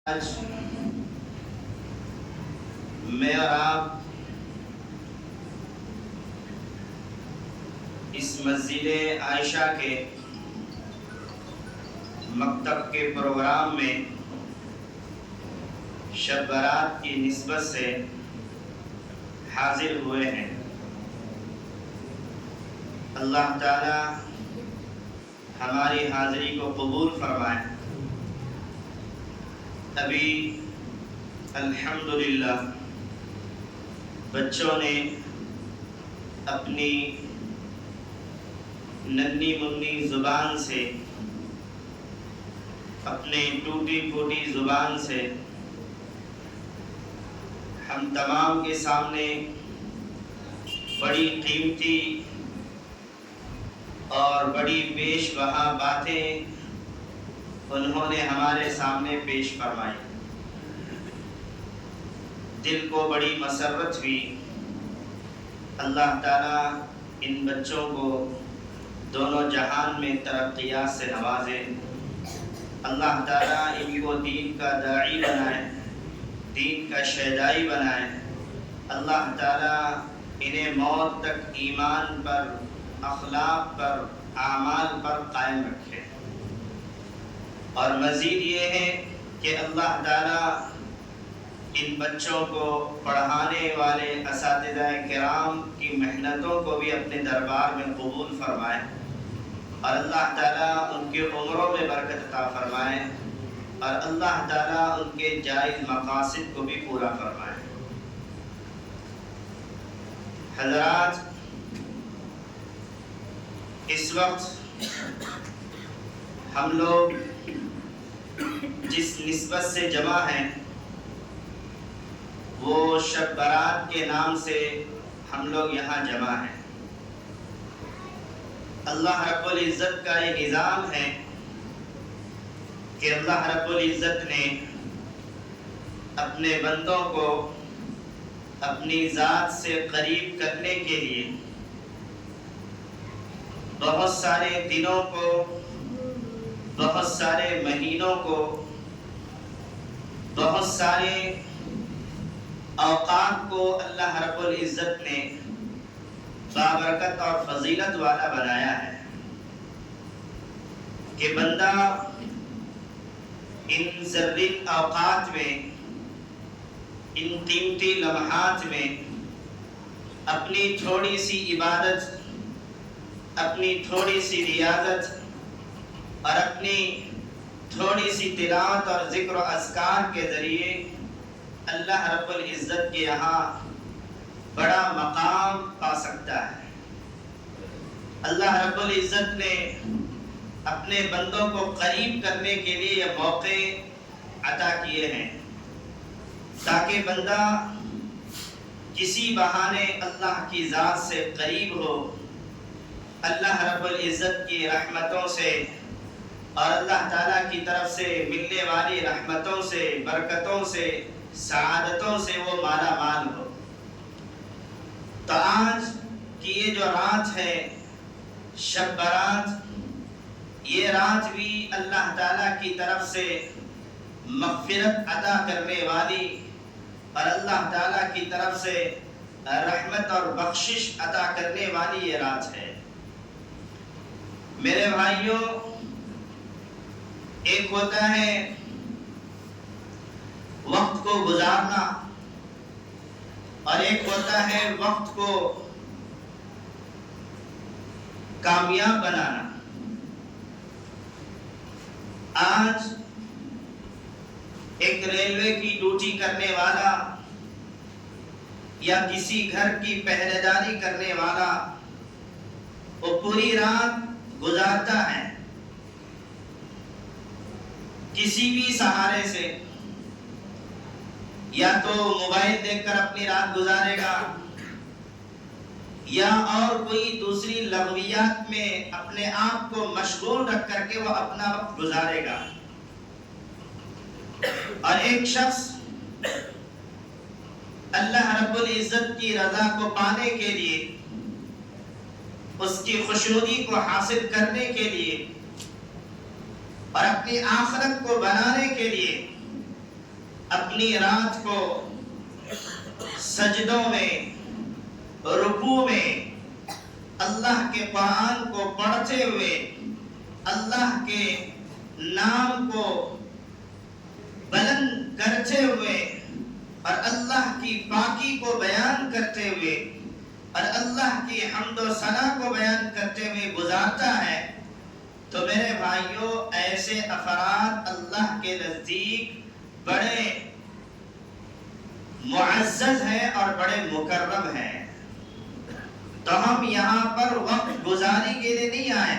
آج میں اور آپ اس مسجد عائشہ کے مکتب کے پروگرام میں شب برات کی نسبت سے حاضر ہوئے ہیں۔ اللہ تعالی ہماری حاضری کو قبول فرمائے۔ ابھی الحمدللہ بچوں نے اپنی ننھی منی زبان سے، اپنے ٹوٹی پھوٹی زبان سے ہم تمام کے سامنے بڑی قیمتی اور بڑی بیش بہا باتیں انہوں نے ہمارے سامنے پیش فرمائی۔ دل کو بڑی مسرت ہوئی۔ اللہ تعالیٰ ان بچوں کو دونوں جہان میں ترقیات سے نوازے۔ اللہ تعالیٰ ان کو دین کا داعی بنائے، دین کا شہدائی بنائے۔ اللہ تعالیٰ انہیں موت تک ایمان پر، اخلاق پر، اعمال پر قائم رکھے۔ اور مزید یہ ہے کہ اللہ تعالیٰ ان بچوں کو پڑھانے والے اساتذہ کرام کی محنتوں کو بھی اپنے دربار میں قبول فرمائے، اور اللہ تعالیٰ ان کے عمروں میں برکت عطا فرمائے، اور اللہ تعالیٰ ان کے جائز مقاصد کو بھی پورا فرمائے۔ حضرات، اس وقت ہم لوگ جس نسبت سے جمع ہیں وہ شب برات کے نام سے ہم لوگ یہاں جمع ہیں۔ اللہ رب العزت کا یہ نظام ہے کہ اللہ رب العزت نے اپنے بندوں کو اپنی ذات سے قریب کرنے کے لیے بہت سارے دنوں کو، بہت سارے مہینوں کو، بہت سارے اوقات کو اللہ رب العزت نے بابرکت اور فضیلت والا بنایا ہے کہ بندہ ان زرین اوقات میں، ان قیمتی لمحات میں اپنی تھوڑی سی عبادت، اپنی تھوڑی سی ریاضت اور اپنی تھوڑی سی تلاوت اور ذکر و اذکار کے ذریعے اللہ رب العزت کے یہاں بڑا مقام پا سکتا ہے۔ اللہ رب العزت نے اپنے بندوں کو قریب کرنے کے لیے یہ موقع عطا کیے ہیں تاکہ بندہ کسی بہانے اللہ کی ذات سے قریب ہو، اللہ رب العزت کی رحمتوں سے اور اللہ تعالیٰ کی طرف سے ملنے والی رحمتوں سے، برکتوں سے، سعادتوں سے وہ مالا مال ہو۔ تو آج کی یہ جو رات ہے شب برات، یہ رات بھی اللہ تعالیٰ کی طرف سے مغفرت عطا کرنے والی اور اللہ تعالیٰ کی طرف سے رحمت اور بخشش عطا کرنے والی یہ رات ہے۔ میرے بھائیوں، ایک ہوتا ہے وقت کو گزارنا اور ایک ہوتا ہے وقت کو کامیاب بنانا۔ آج ایک ریلوے کی ڈیوٹی کرنے والا یا کسی گھر کی پہرے داری کرنے والا وہ پوری رات گزارتا ہے کسی بھی سہارے سے، یا تو موبائل دیکھ کر اپنی رات گزارے گا یا اور کوئی دوسری لغویات میں اپنے آپ کو مشغول رکھ کر کے وہ اپنا وقت گزارے گا۔ اور ایک شخص اللہ رب العزت کی رضا کو پانے کے لیے، اس کی خوشنودی کو حاصل کرنے کے لیے اور اپنی آخرت کو بنانے کے لیے اپنی رات کو سجدوں میں، رکوع میں اللہ کے قرآن کو پڑھتے ہوئے، اللہ کے نام کو بلند کرتے ہوئے اور اللہ کی پاکی کو بیان کرتے ہوئے اور اللہ کی حمد و ثنا کو بیان کرتے ہوئے گزارتا ہے، تو میرے بھائیوں ایسے افراد اللہ کے نزدیک بڑے معزز ہیں اور بڑے مکرم ہیں۔ تو ہم یہاں پر وقت گزاری کے لیے نہیں آئے،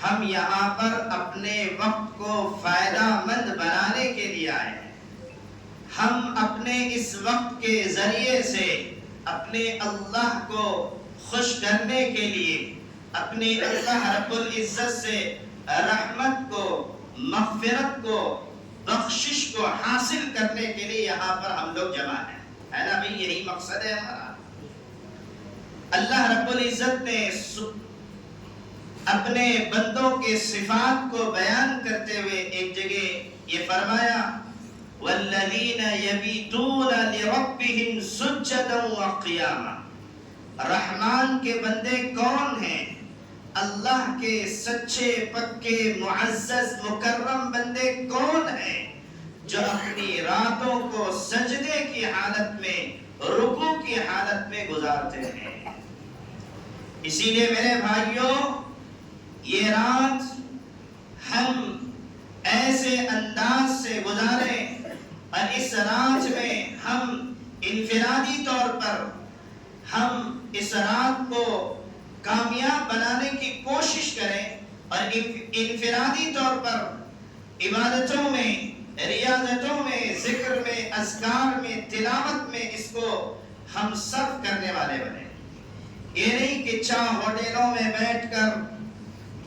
ہم یہاں پر اپنے وقت کو فائدہ مند بنانے کے لیے آئے ہیں۔ ہم اپنے اس وقت کے ذریعے سے اپنے اللہ کو خوش کرنے کے لیے، اپنے اللہ رب العزت سے رحمت کو، مغفرت کو، بخشش کو حاصل کرنے کے لیے یہاں پر ہم لوگ جمع ہیں، ہے نا بھئی؟ یہی مقصد ہے ہمارا۔ اللہ رب العزت نے اپنے بندوں کے صفات کو بیان کرتے ہوئے ایک جگہ یہ فرمایا، وَالَّذِينَ يَبِيتُونَ لِرَبِّهِمْ سُجَّدًا وَقِيَامًا۔ رحمان کے بندے کون ہیں؟ اللہ کے سچے پکے معزز مکرم بندے کون ہیں جو اپنی راتوں کو سجدے کی حالت میں، رکوع کی حالت میں گزارتے ہیں۔ اسی لیے میرے بھائیوں یہ رات ہم ایسے انداز سے گزاریں اور اس رات میں ہم انفرادی طور پر ہم اس رات کو کامیاب بنانے کی کوشش کریں اور انفرادی طور پر عبادتوں میں، ریاضتوں میں، ذکر میں، اذکار میں، تلاوت میں اس کو ہم صرف کرنے والے بنیں۔ یہ نہیں کہ چاہ ہوٹلوں میں بیٹھ کر،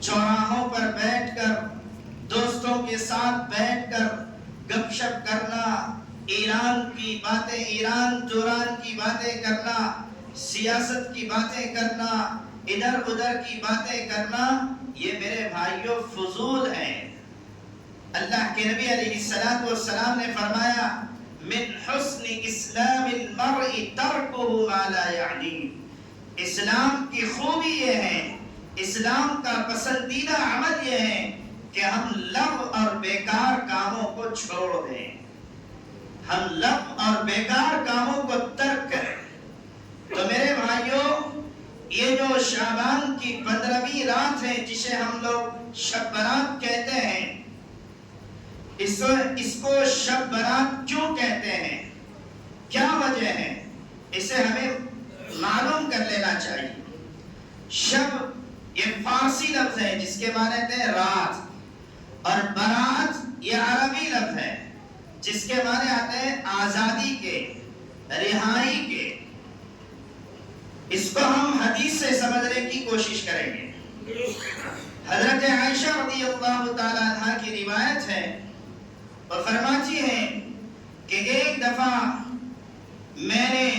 چوراہوں پر بیٹھ کر، دوستوں کے ساتھ بیٹھ کر گپ شپ کرنا، ایران کی باتیں، ایران دوران کی باتیں کرنا، سیاست کی باتیں کرنا، ادھر ادھر کی باتیں کرنا، یہ میرے بھائیوں فضول ہیں۔ اللہ کے نبی علیہ السلام نے فرمایا، من حسن اسلام المرء ترکہ ما لا یعنی۔ اسلام کی خوبی یہ ہے، اسلام کا پسندیدہ عمل یہ ہے کہ ہم لغو اور بیکار کاموں کو چھوڑ دیں، ہم لغو اور بیکار کاموں کو ترک کریں۔ تو میرے بھائیوں یہ جو شعبان کی 15ویں رات ہے جسے ہم لوگ شب برات کہتے ہیں، اس کو شب برات کیوں کہتے ہیں، کیا وجہ ہے، اسے ہمیں معلوم کر لینا چاہیے۔ شب یہ فارسی لفظ ہے جس کے معنی ہے رات، اور برات یہ عربی لفظ ہے جس کے معنی آتے ہیں آزادی کے، رہائی کے۔ اس کو ہم حدیث سے سمجھنے کی کوشش کریں گے۔ حضرت عائشہ رضی اللہ تعالی عنہ کی روایت ہے، وہ فرماتی ہیں کہ ایک دفعہ میں نے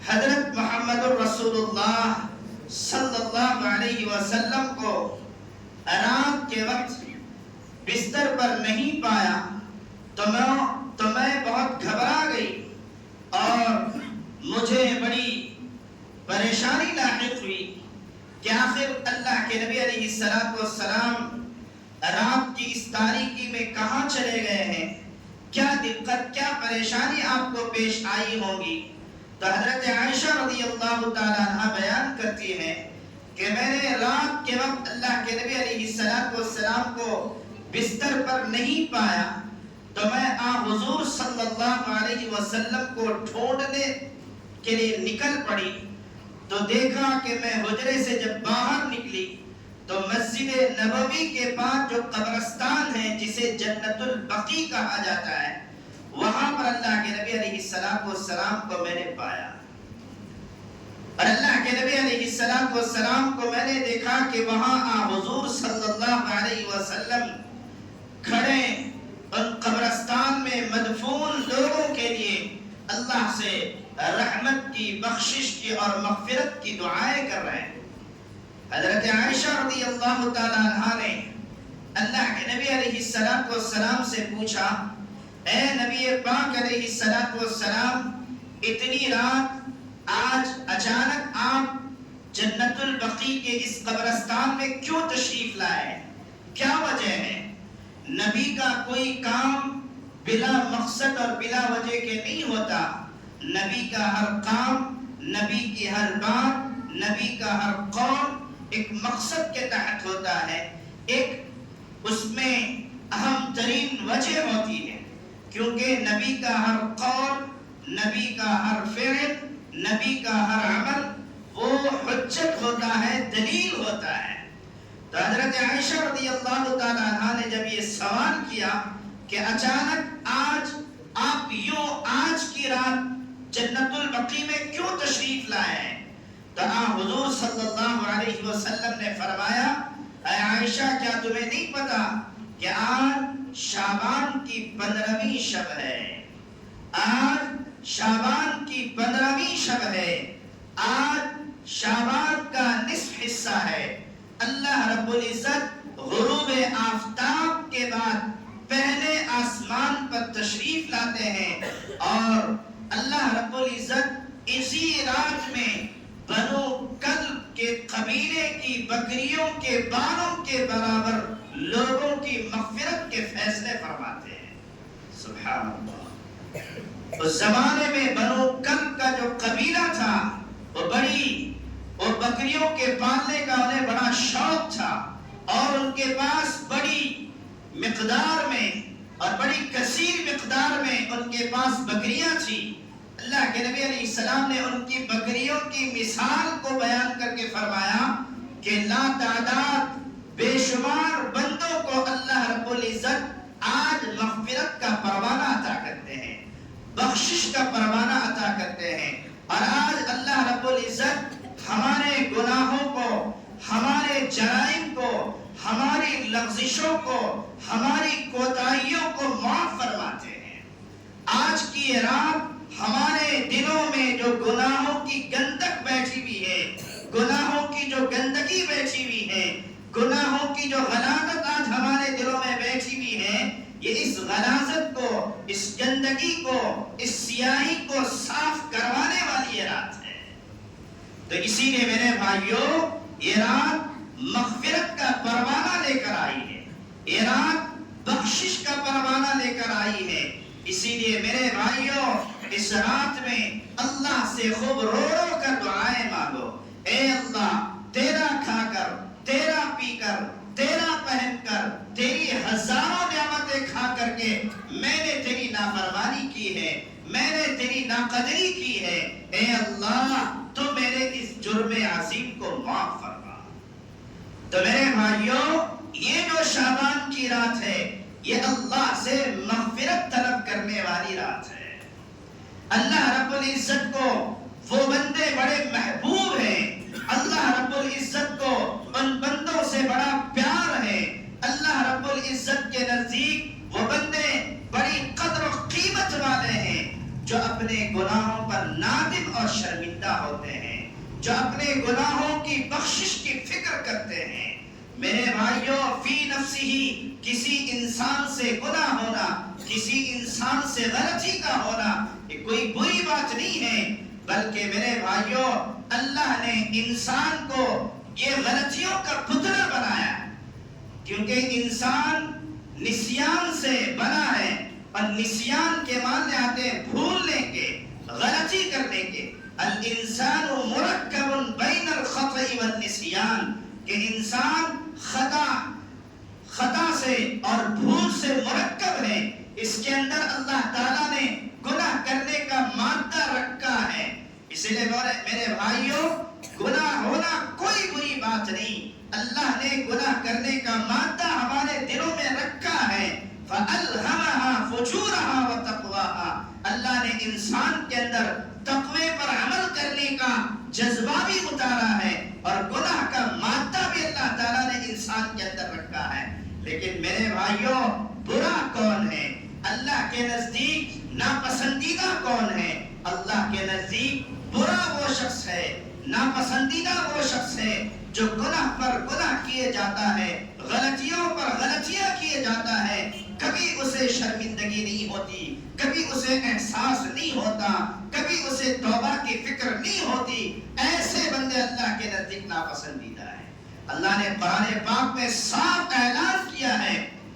حضرت محمد الرسول اللہ صلی اللہ علیہ وسلم کو رات کے وقت بستر پر نہیں پایا تو میں بہت گھبرا گئی اور مجھے بڑی پریشانی لاحق ہوئی کہ آخر اللہ کے نبی علیہ السلام رات کی اس تاریکی میں کہاں چلے گئے ہیں، کیا دقت، کیا پریشانی آپ کو پیش آئی ہوگی۔ تو حضرت عائشہ رضی اللہ تعالی عنہ بیان کرتی ہیں کہ میں نے رات کے وقت اللہ کے نبی علیہ السلام کو بستر پر نہیں پایا تو میں حضور صلی اللہ علیہ وسلم کو ڈھونڈنے کے لیے نکل پڑی، تو دیکھا کہ میں حجرے سے جب باہر نکلی تو مسجد نبوی کے پاس جو قبرستان ہے جسے جنت البقیع کہا جاتا ہے، وہاں پر اللہ کے نبی علیہ السلام کو میں نے پایا، اور اللہ کے نبی علیہ السلام کو میں نے دیکھا کہ وہاں حضور صلی اللہ علیہ وسلم کھڑے ان قبرستان میں مدفون لوگوں کے لیے اللہ سے رحمت کی، بخشش کی اور مغفرت کی دعائیں کر رہے ہیں۔ حضرت عائشہ رضی اللہ تعالی عنہ نے اللہ کے نبی علیہ السلام سے پوچھا اے نبی پاک علیہ الصلوۃ والسلام، اتنی رات آج اچانک آپ جنت البقیع کے اس قبرستان میں کیوں تشریف لائے؟ کیا وجہ ہے؟ نبی کا کوئی کام بلا مقصد اور بلا وجہ کے نہیں ہوتا. نبی کا ہر کام، نبی کی ہر بات، نبی کا ہر قول ایک مقصد کے تحت ہوتا ہے. ایک اس میں اہم ترین وجہ ہوتی ہے، کیونکہ نبی کا ہر قول، نبی کا ہر فعل، نبی کا ہر عمل وہ حجت ہوتا ہے، دلیل ہوتا ہے. تو حضرت عائشہ رضی اللہ تعالی عنہا نے جب یہ سوال کیا کہ اچانک آج آپ یوں آج کی رات جنت البقیع میں کیوں تشریف لائے ہیں، تو حضور صلی اللہ علیہ وسلم نے فرمایا، اے عائشہ کیا تمہیں نہیں پتا کہ آج شعبان کی 15ویں شب ہے، آج شعبان کی 15ویں شب ہے، آج شعبان کا نصف حصہ ہے. اللہ رب العزت غروب آفتاب کے بعد پہلے آسمان پر تشریف لاتے ہیں، اور اللہ رب العزت اسی رات میں بنو کلب کے قبیلے کی بکریوں کے بالوں کے برابر لوگوں کی مغفرت کے فیصلے فرماتے ہیں. سبحان اللہ. اس زمانے میں بنو کلب کا جو قبیلہ تھا وہ بکریوں کے پالنے کا انہیں بڑا شوق تھا، اور ان کے پاس بڑی مقدار میں اور بڑی کثیر مقدار میں ان کے پاس بکریاں تھیں. اللہ کے نبی علیہ السلام نے ان کی بکریوں کی مثال کو بیان کر کے فرمایا کہ لا تعداد بے شمار بندوں کو اللہ رب العزت آج مغفرت کا پروانہ عطا کرتے ہیں، بخشش کا پروانہ عطا کرتے ہیں. اور آج اللہ رب العزت ہمارے گناہوں کو، ہمارے جرائم کو، ہماری لغزشوں کو، ہماری کوتاہیوں کو معاف فرماتے ہیں. آج کی یہ رات ہمارے دلوں میں جو گناہوں کی گندک بیٹھی ہوئی ہے، گناہوں کی جو گندگی بیٹھی ہوئی ہے، گناہوں کی جو غلاظت آج ہمارے دلوں میں بیٹھی ہوئی ہے، یہ اس غلاظت کو، اس گندگی کو، اس سیاہی کو صاف کروانے والی یہ رات ہے. تو اسی لیے میرے بھائیوں، یہ رات مغفرت کا پروانہ لے کر آئی ہے، یہ رات بخشش کا پروانہ لے کر آئی ہے. اسی لیے میرے بھائیوں، اس رات میں اللہ سے خوب رو رو کر دعائیں مانگو. اے اللہ، تیرا کھا کر، تیرا پی کر، تیرا پہن کر، تیری ہزاروں نعمتیں کھا کر کے میں نے تیری نافرمانی کی ہے، میں نے تیری ناقدری کی ہے. اے اللہ، تو میرے اس جرم عظیم کو معاف فرما. تو میرے بھائیوں، یہ جو شعبان کی رات ہے، یہ اللہ سے مغفرت طلب کرنے والی رات ہے. اللہ رب العزت کو وہ بندے بڑے محبوب ہیں، اللہ رب العزت کو ان بندوں سے بڑا پیار ہے. اللہ رب العزت کے نزدیک وہ بندے بڑی قدر و قیمت والے ہیں جو اپنے گناہوں پر نادم اور شرمندہ ہوتے ہیں، جو اپنے گناہوں کی بخشش کی فکر کرتے ہیں. میرے بھائیوں، فی نفسی کسی انسان سے گناہ ہونا، کسی انسان سے غلطی کا ہونا یہ کوئی بری بات نہیں ہے، بلکہ میرے بھائیوں اللہ نے انسان کو یہ غلطیوں کا پتلا بنایا ہے، کیونکہ انسان نسیان سے بنا ہے، اور نسیان کے معنی آتے ہیں بھولنے کے، غلطی کرنے کے. الانسان مرکب بین الخطأ والنسیان، کہ انسان خطا سے اور بھول سے مرکب ہے. اس کے اندر اللہ تعالیٰ نے گناہ کرنے کا مادہ رکھا ہے. اس لیے میرے بھائیوں، گناہ ہونا کوئی بری بات نہیں. اللہ نے گناہ کرنے کا مادہ ہمارے دلوں میں رکھا ہے. فَأَلْهَمَهَا فُجُورَهَا وَتَقْوَاهَا، اللہ نے انسان کے اندر تقوی پر عمل کرنے کا جذبہ بھی اتارا ہے، اور گناہ کا مادہ بھی اللہ تعالیٰ نے انسان کے اندر رکھا ہے. لیکن میرے بھائیوں، برا کون ہے؟ اللہ کے نزدیک ناپسندیدہ کون ہے؟ اللہ کے نزدیک برا وہ شخص ہے، ناپسندیدہ وہ شخص ہے جو گناہ پر گناہ کیے جاتا ہے، غلطیوں پر غلطیاں کیے جاتا ہے، کبھی اسے شرمندگی نہیں ہوتی، کبھی اسے احساس نہیں ہوتا، کبھی اسے توبہ کی فکر نہیں ہوتی، ایسے بندے اللہ کے نزدیک ناپسندیدہ ہیں۔ اللہ نے قرآن پاک میں صاف اعلان کیا ہے،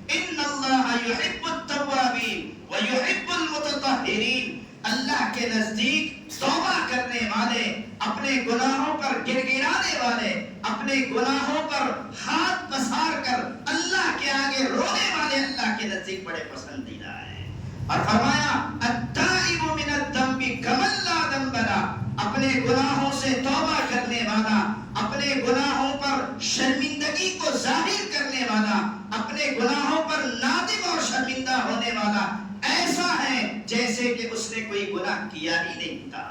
ان اللہ یحب التوابین ویحب المتطہرین۔ اللہ کے نزدیک توبہ کرنے والے، اپنے گناہوں پر گڑگڑانے والے، اپنے گناہوں پر ہاتھ پسار کر اللہ کے آگے رونے والے اللہ کے نزدیک بڑے پسندیدہ ہیں۔ اور فرمایا التائب من الذنب کمن لا ذنب له، اپنے گناہوں سے توبہ کرنے والا، اپنے گناہوں پر شرمندگی کو ظاہر کرنے والا، اپنے گناہوں پر نادم اور شرمندہ ہونے والا ایسا ہے جیسے کہ اس نے کوئی گناہ کیا ہی نہیں تھا۔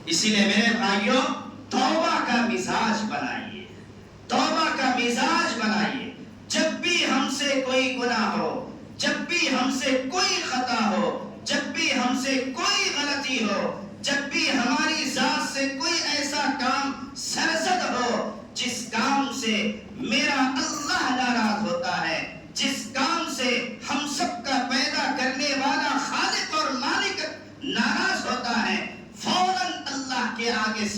اسی لیے میرے بھائیوں، توبہ کا مزاج بنائیے، توبہ کا مزاج بنائیے۔ جب بھی ہم سے کوئی گناہ ہو، جب بھی ہم سے کوئی خطا ہو، جب بھی ہم سے کوئی غلطی ہو، جب بھی ہماری ذات سے کوئی ایسا کام سرزد ہو جس کام سے میرا اللہ ناراض ہوتا ہے، جس کام سے ہم سب کا پیدا کرنے والا خالق اور مالک ناراض ہوتا ہے، فوراً اللہ کے آگے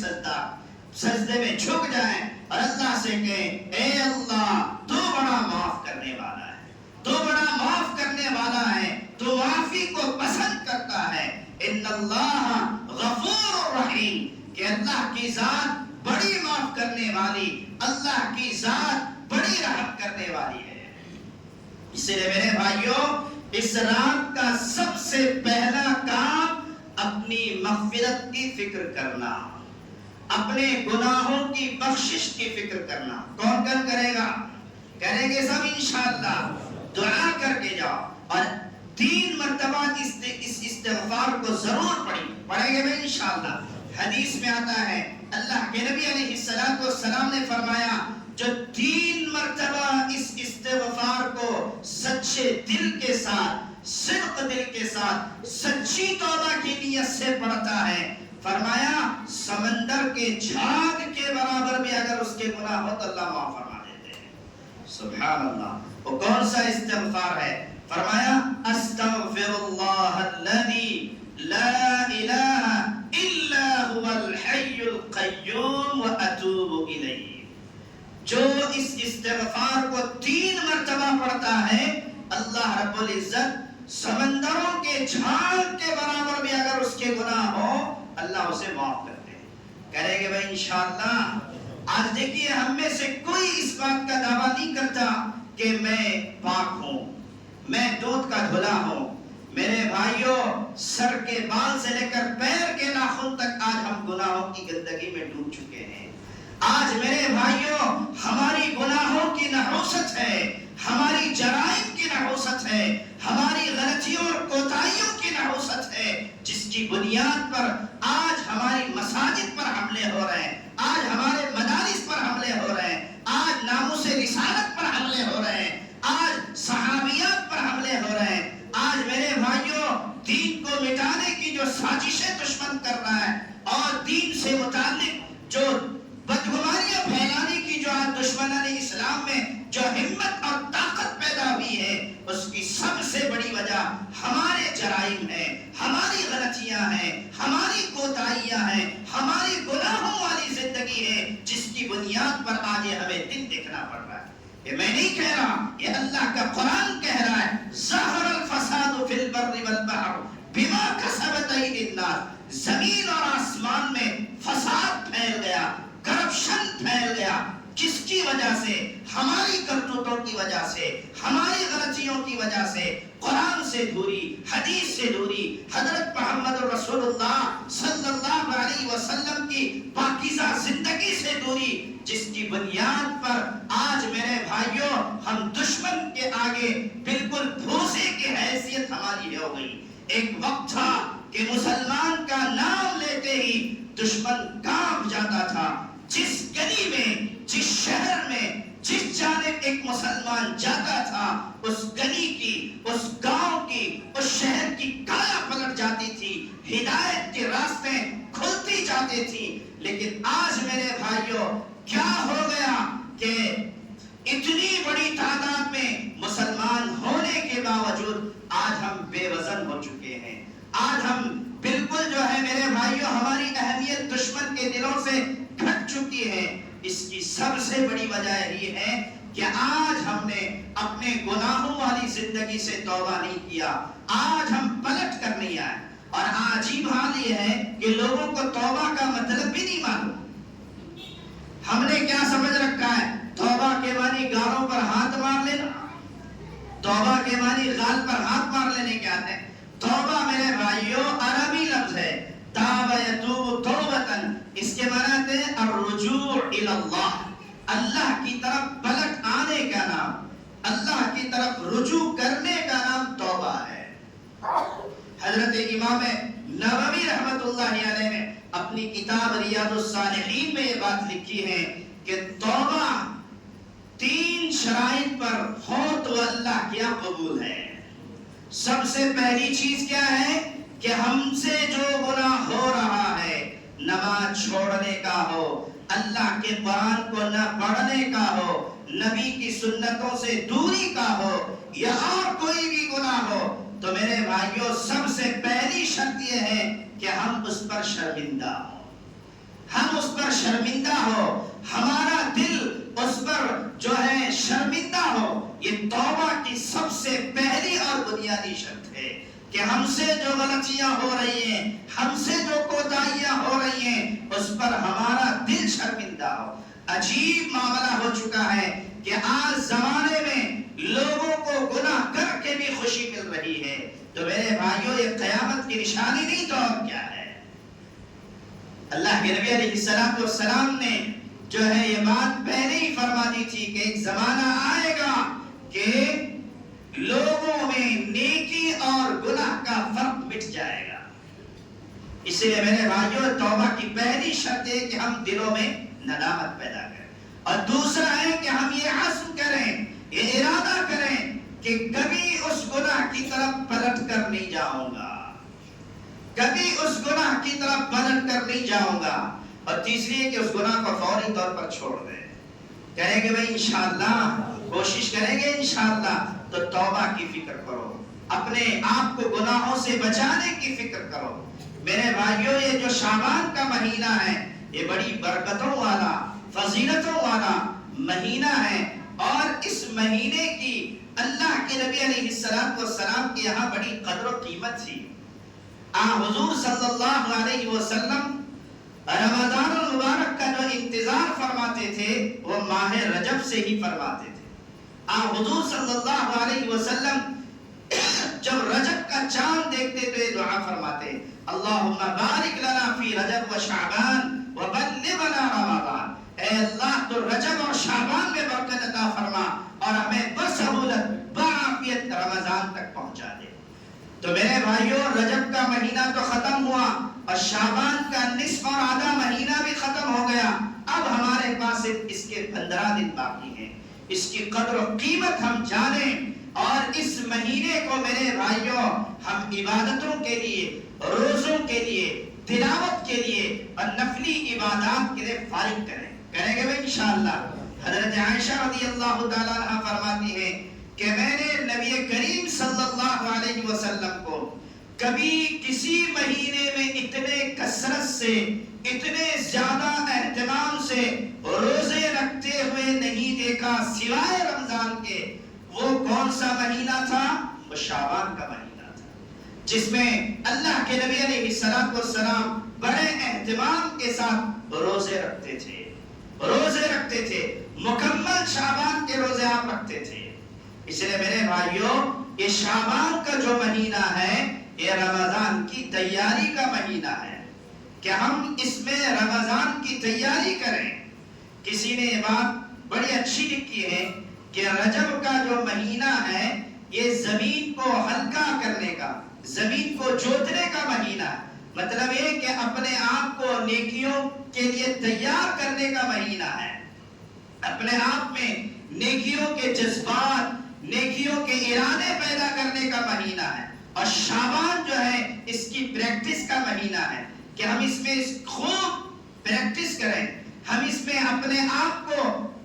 سجدے میں جھک جائیں اور اللہ سے کہیں، اے اللہ تو بڑا معاف کرنے والا ہے، تو بڑا معاف کرنے والا ہے، تو معافی کو پسند کرتا ہے۔ ان اللہ غفور رحیم، کہ اللہ کی ذات بڑی معاف کرنے والی، اللہ کی ذات بڑی رحم کرنے والی ہے۔ اس لیے میرے بھائیوں، اس رات کا سب سے پہلا کام اپنی مغفرت کی فکر کرنا، اپنے گناہوں کی بخشش کی فکر کرنا۔ کون کون کرے گا؟ کریں گے سب انشاءاللہ۔ دعا کر کے جاؤ اور 3 مرتبہ اس استغفار کو ضرور پڑھیں گے میں انشاءاللہ۔ حدیث میں آتا ہے، اللہ کے نبی علیہ السلام نے فرمایا، جو 3 مرتبہ اس استغفار کو سچے دل کے ساتھ، صدق دل کے ساتھ، سچی توبہ کی نیت سے پڑھتا ہے، فرمایا سمندر کے جھاگ کے برابر بھی اگر اس کے گناہ ہو تو اللہ معاف فرما دیتے ہیں۔ سبحان اللہ۔ وہ کون سا استغفار ہے؟ فرمایا استغفر اللہ الذی لا الہ الا هو الحی القیوم واتوب الیہ۔ جو اس استغفار کو 3 مرتبہ پڑھتا ہے، اللہ رب العزت سمندروں کے جھاگ کے برابر بھی اگر اس کے گناہ ہو، اللہ اسے معاف کرتے ہیں۔ کریں گے بھائی انشاءاللہ۔ آج دیکھیے، ہم میں سے کوئی اس بات کا دعویٰ نہیں کرتا کہ میں پاک ہوں، میں دودھ کا دھلا ہوں۔ میرے بھائیوں، سر کے بال سے لے کر پیر کے ناخن تک آج ہم گناہوں کی گندگی میں ڈوب چکے ہیں۔ آج میرے بھائیوں، ہماری گناہوں کی نحوست ہے، ہماری جرائم کی نحوست ہے، ہماری غلطیوں اور کوتاہیوں کی نحوست ہے، جس کی بنیاد پر آج ہماری مساجد پر حملے ہو رہے ہیں، آج ہمارے مدارس پر حملے ہو رہے ہیں، آج ناموس رسالت پر حملے ہو رہے ہیں، آج صحابیات پر حملے ہو رہے ہیں۔ آج میرے بھائیوں، دین کو مٹانے کی جو سازشیں دشمن کر رہا ہے اور دین سے متعلق جو بدگمانیاں پھیلانے کی جو آج دشمنان اسلام میں جو ہمت اور طاقت پیدا ہوئی ہے، اس کی سب سے بڑی وجہ ہمارے جرائم ہیں، ہماری غلطیاں ہیں، ہماری کوتاہیاں ہیں، ہماری گناہوں والی زندگی ہے، جس کی بنیاد پر آج ہمیں دن دیکھنا پڑ رہا ہے۔ یہ میں نہیں کہہ رہا، یہ اللہ کا قرآن کہہ رہا ہے، ظہر الفساد فی البر والبحر بما کسبت ایدی الناس۔ زمین اور آسمان میں فساد پھیل گیا، کرپشن پھیل گیا، کس کی وجہ سے؟ ہماری کرتوتوں کی وجہ سے، ہماری غلطیوں کی وجہ سے، قرآن سے دوری، حدیث سے دوری، حضرت محمد رسول اللہ صلی اللہ علیہ وسلم کی پاکیزہ زندگی سے دوری، جس کی بنیاد پر آج میرے بھائیوں ہم دشمن کے آگے بالکل بھوسے کی حیثیت ہماری ہو گئی۔ ایک وقت تھا کہ مسلمان کا نام لیتے ہی دشمن کانپ جاتا تھا۔ جس گلی میں، جس شہر میں، جس جانب ایک مسلمان جاتا تھا، اس گلی کی، اس گاؤں کی، اس شہر کی کایا پلٹ جاتی تھی، ہدایت کے راستے کھلتی جاتی تھی۔ لیکن آج میرے بھائیوں کیا ہو گیا کہ اتنی بڑی تعداد میں مسلمان ہونے کے باوجود آج ہم بے وزن ہو چکے ہیں. آج ہم بالکل جو ہے میرے بھائیوں ہماری اہمیت دشمن کے دلوں سے گھٹ چکی ہے. اس کی سب سے بڑی وجہ یہ ہے کہ آج ہم نے اپنے گناہوں والی زندگی سے توبہ نہیں کیا. آج ہم پلٹ کر نہیں آئے. اور عجیب حال یہ ہے کہ لوگوں کو توبہ کا مطلب بھی نہیں معلوم. ہم نے کیا سمجھ رکھا ہے؟ توبہ کے معنی گالوں پر ہاتھ مار لینا. توبہ کے معنی گال پر ہاتھ مار لینے کے آتے ہیں. توبہ میرے بھائیوں عربی لفظ ہے. تاب یتوب توبتن. اس کے معنی ہے الرجوع الی اللہ. اللہ کی طرف پلٹ آنے کا نام, اللہ کی طرف رجوع کرنے کا نام توبہ ہے. حضرت امام نووی رحمت اللہ علیہ نے اپنی کتاب ریاض الصالحین میں یہ بات لکھی ہے کہ توبہ 3 شرائط پر ہو تو اللہ کیا قبول ہے. سب سے پہلی چیز کیا ہے کہ ہم سے جو گناہ ہو رہا ہے, نماز چھوڑنے کا ہو, اللہ کے قرآن کو نہ پڑھنے کا ہو, نبی کی سنتوں سے دوری کا ہو, یا اور کوئی بھی گناہ ہو, تو میرے بھائیوں سب سے پہلی شرط یہ ہے کہ ہم اس پر شرمندہ ہوں. ہم اس پر شرمندہ ہو, ہمارا دل اس پر جو ہے شرمندہ ہو. یہ توبہ کی سب سے پہلی اور بنیادی شرط ہے کہ ہم سے جو غلطیاں ہو رہی ہیں, ہم سے جو کوتاہیاں ہو رہی ہیں, اس پر ہمارا دل شرمندہ ہو. عجیب معاملہ ہو چکا ہے کہ آج زمانے میں لوگوں کو گناہ کر کے بھی خوشی مل رہی ہے. تو میرے بھائیوں یہ قیامت کی نشانی نہیں تو اور کیا ہے؟ اللہ کے نبی علیہ السلام نے جو ہے یہ بات پہلے ہی فرما دی تھی کہ ایک زمانہ آئے گا کہ لوگوں میں نیکی اور گناہ کا فرق مٹ جائے گا. اس لیے میرے بھائیوں توبہ کی پہلی شرط ہے کہ ہم دلوں میں ندامت پیدا کریں, اور دوسرا ہے کہ ہم یہ عزم کریں, یہ ارادہ کریں کہ کبھی اس گناہ کی طرف پلٹ کر نہیں جاؤں گا, کبھی اس گناہ کی طرف پلٹ کر نہیں جاؤں گا. اور تیسری ہے کہ اس گناہ کو فوری طور پر چھوڑ دیں. کہیں گے بھائی انشاءاللہ کوشش کریں گے انشاءاللہ, تو توبہ کی فکر کرو, اپنے آپ کو گناہوں سے بچانے کی فکر کرو. میرے بھائیوں یہ جو شعبان کا مہینہ ہے یہ بڑی برکتوں والا, فضیلتوں والا مہینہ ہے, اور اس مہینے کی اللہ کے نبی علیہ السلام کے یہاں بڑی قدر و قیمت تھی. حضور صلی اللہ علیہ وسلم رمضان المبارک کا جو انتظار فرماتے تھے وہ ماہ رجب سے ہی فرماتے تھے. حضور صلی اللہ علیہ وسلم جب رجب کا چاند دیکھتے تو دعا فرماتے, اللہم بارک لنا فی رجب و شعبان وبلغنا رمضان. اے اللہ تو رجب اور شعبان میں برکت عطا فرما اور ہمیں بسہولت بعافیت رمضان تک پہنچا دے. تو میرے بھائیوں رجب کا مہینہ تو ختم ہوا اور شعبان کا نصف اور آدھا مہینہ بھی ختم ہو گیا. اب ہمارے پاس اس کے 15 دن باقی ہیں. اس کی قدر و قیمت ہم جانیں, اور اس مہینے کو میرے بھائیوں ہم عبادتوں کے لیے, روزوں کے لیے, تلاوت کے لیے اور نفلی عبادات کے لیے فارغ کریں گے بھائی انشاءاللہ. حضرت عائشہ رضی اللہ تعالیٰ عنہ فرماتی ہیں کہ میں نے نبی کریم صلی اللہ علیہ وسلم کو کبھی کسی مہینے میں اتنے کثرت سے, اتنے زیادہ اہتمام سے روزے رکھتے ہوئے نہیں دیکھا سوائے رمضان کے. وہ کون سا مہینہ تھا؟ وہ شعبان کا مہینہ تھا, جس میں اللہ کے نبی علیہ السلام بڑے اہتمام کے ساتھ روزے رکھتے تھے, مکمل شعبان کے روزے آپ رکھتے تھے. اس لیے میرے بھائیوں یہ شعبان کا جو مہینہ ہے یہ رمضان کی تیاری کا مہینہ ہے کہ ہم اس میں رمضان کی تیاری کریں. کسی نے یہ بات بڑی اچھی لکھی ہے کہ رجب کا جو مہینہ ہے یہ زمین کو ہلکا کرنے کا, زمین کو جوتنے کا مہینہ ہے. مطلب یہ کہ اپنے آپ کو نیکیوں کے لیے تیار کرنے کا مہینہ ہے, اپنے آپ میں نیکیوں کے جذبات, نیکیوں کے ارادے پیدا کرنے کا مہینہ ہے. اور شعبان جو ہے اس کی پریکٹس کا مہینہ ہے کہ ہم اس میں خوب پریکٹس کریں, ہم اس میں اپنے آپ کو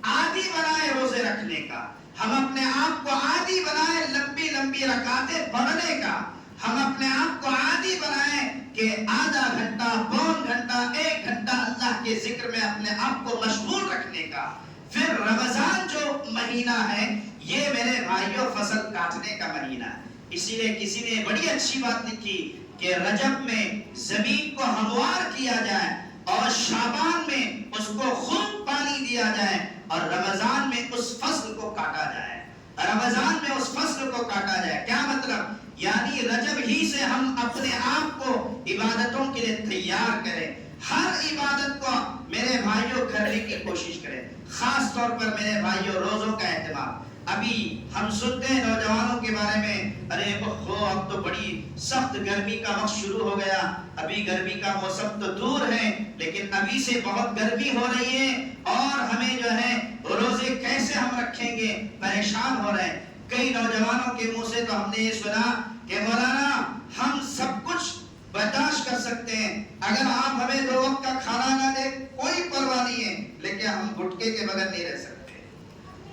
عادی بنائے روزے رکھنے کا، ہم اپنے آپ کو عادی بنائے لمبی لمبی رکعتیں پڑھنے کا، ہم اپنے آپ کو عادی بنائیں کہ آدھا گھنٹہ، پون گھنٹہ، 1 گھنٹہ اللہ کے ذکر میں اپنے آپ کو مشغول رکھنے کا۔ پھر رمضان جو مہینہ ہے یہ میرے بھائیوں فصل کاٹنے کا مہینہ ہے۔ اسی لیے کسی نے بڑی اچھی بات لکھی کہ رجب میں زمین کو ہموار کیا جائے اور شعبان میں اس کو خشک پانی دیا جائے اور رمضان میں اس فصل کو کاٹا جائے، رمضان میں اس فصل کو کاٹا جائے۔ کیا مطلب؟ یعنی رجب ہی سے ہم اپنے آپ کو عبادتوں کے لیے تیار کریں، ہر عبادت کو میرے بھائیوں کرنے کی کوشش کریں، خاص طور پر میرے بھائیوں روزوں کا اہتمام۔ ابھی ہم سنتے ہیں نوجوانوں کے بارے میں، ارے اب تو بڑی سخت گرمی کا وقت شروع ہو گیا، ابھی گرمی کا موسم تو دور ہے لیکن ابھی سے بہت گرمی ہو رہی ہے اور ہمیں جو ہے روزے کیسے ہم رکھیں گے، پریشان ہو رہے ہیں۔ کئی نوجوانوں کے منہ سے تو ہم نے یہ سنا کہ مولانا ہم سب کچھ برداشت کر سکتے ہیں، اگر آپ ہمیں 2 وقت کا کھانا نہ دیں کوئی پرواہ نہیں ہے، لیکن ہم گٹکے کے بغیر نہیں رہ سکتے،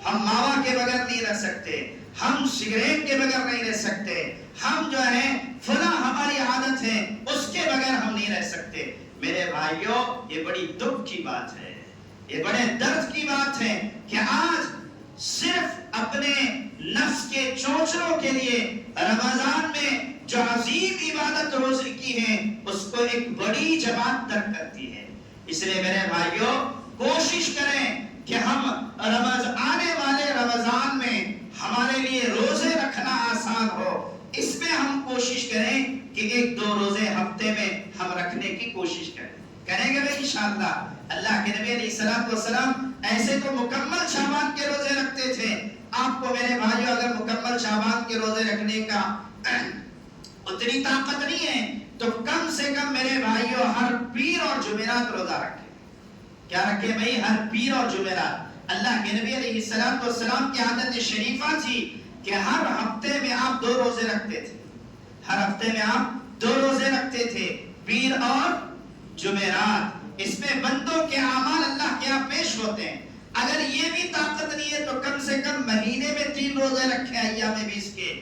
ہم ماوا کے بغیر نہیں رہ سکتے، ہم سگریٹ کے بغیر نہیں رہ سکتے، ہم جو ہے فلاں ہماری عادت ہے اس کے بغیر ہم نہیں رہ سکتے۔ میرے بھائیوں یہ بڑی دکھ کی بات ہے، یہ بڑے درد کی بات ہے کہ آج صرف اپنے نفس کے چونچلوں کے لیے رمضان میں جو عظیم عبادت روزے کی ہے اس کو ایک بڑی جماعت ترک کرتی ہے۔ اس لیے میرے بھائیوں کوشش کریں کہ ہم آنے والے رمضان میں ہمارے لیے روزے رکھنا آسان ہو، اس میں ہم کوشش کریں کہ 1-2 روزے ہفتے میں ہم رکھنے کی کوشش کریں گے بھائی انشاءاللہ۔ اللہ کے نبی علیہ السلام ایسے تو مکمل شعبان کے روزے رکھتے تھے، آپ کو میرے بھائیوں اگر مکمل شعبان کے روزے رکھنے کا اتنی طاقت نہیں ہے تو کم سے کم میرے بھائیوں ہر پیر اور جمعرات روزہ رکھیں۔ کیا رکھے بھائی؟ ہر پیر اور جمعرات۔ اللہ کے نبی علیہ السلام کی عادت شریفہ تھی کہ ہر ہفتے میں آپ 2 روزے رکھتے تھے، ہر ہفتے میں آپ 2 روزے رکھتے تھے، پیر اور جمعرات۔ اس میں بندوں کے اعمال اللہ کے یہاں پیش ہوتے ہیں۔ اگر یہ بھی طاقت نہیں ہے تو کم سے کم مہینے میں 3 روزے رکھیں، ایام 20 کے،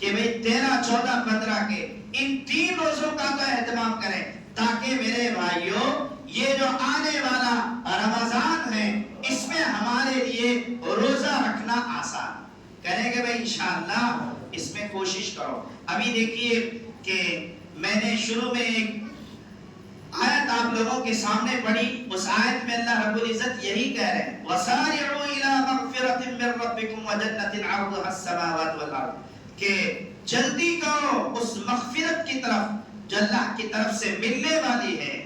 کہ بھئی 13، 14، 15 کے، ان 3 روزوں کا تو اہتمام کریں تاکہ میرے بھائیوں یہ جو آنے والا رمضان ہے اس میں ہمارے لیے روزہ رکھنا آسان کریں گے بھئی انشاءاللہ۔ اس میں کوشش کرو۔ ابھی دیکھیے کہ میں نے شروع میں ایک آیت آپ لوگوں کے سامنے پڑھی، اس آیت میں اللہ رب العزت یہی کہہ رہے ہیں وَسَارِعُوا إِلَىٰ مَغْفِرَةٍ مِّن رَّبِّكُمْ وَجَنَّةٍ عَرْضُهَا السَّمَاوَاتُ وَالْأَرْضُ، کہ جلدی کرو اس مغفرت کی طرف جو اللہ کی طرف سے ملنے والی ہے،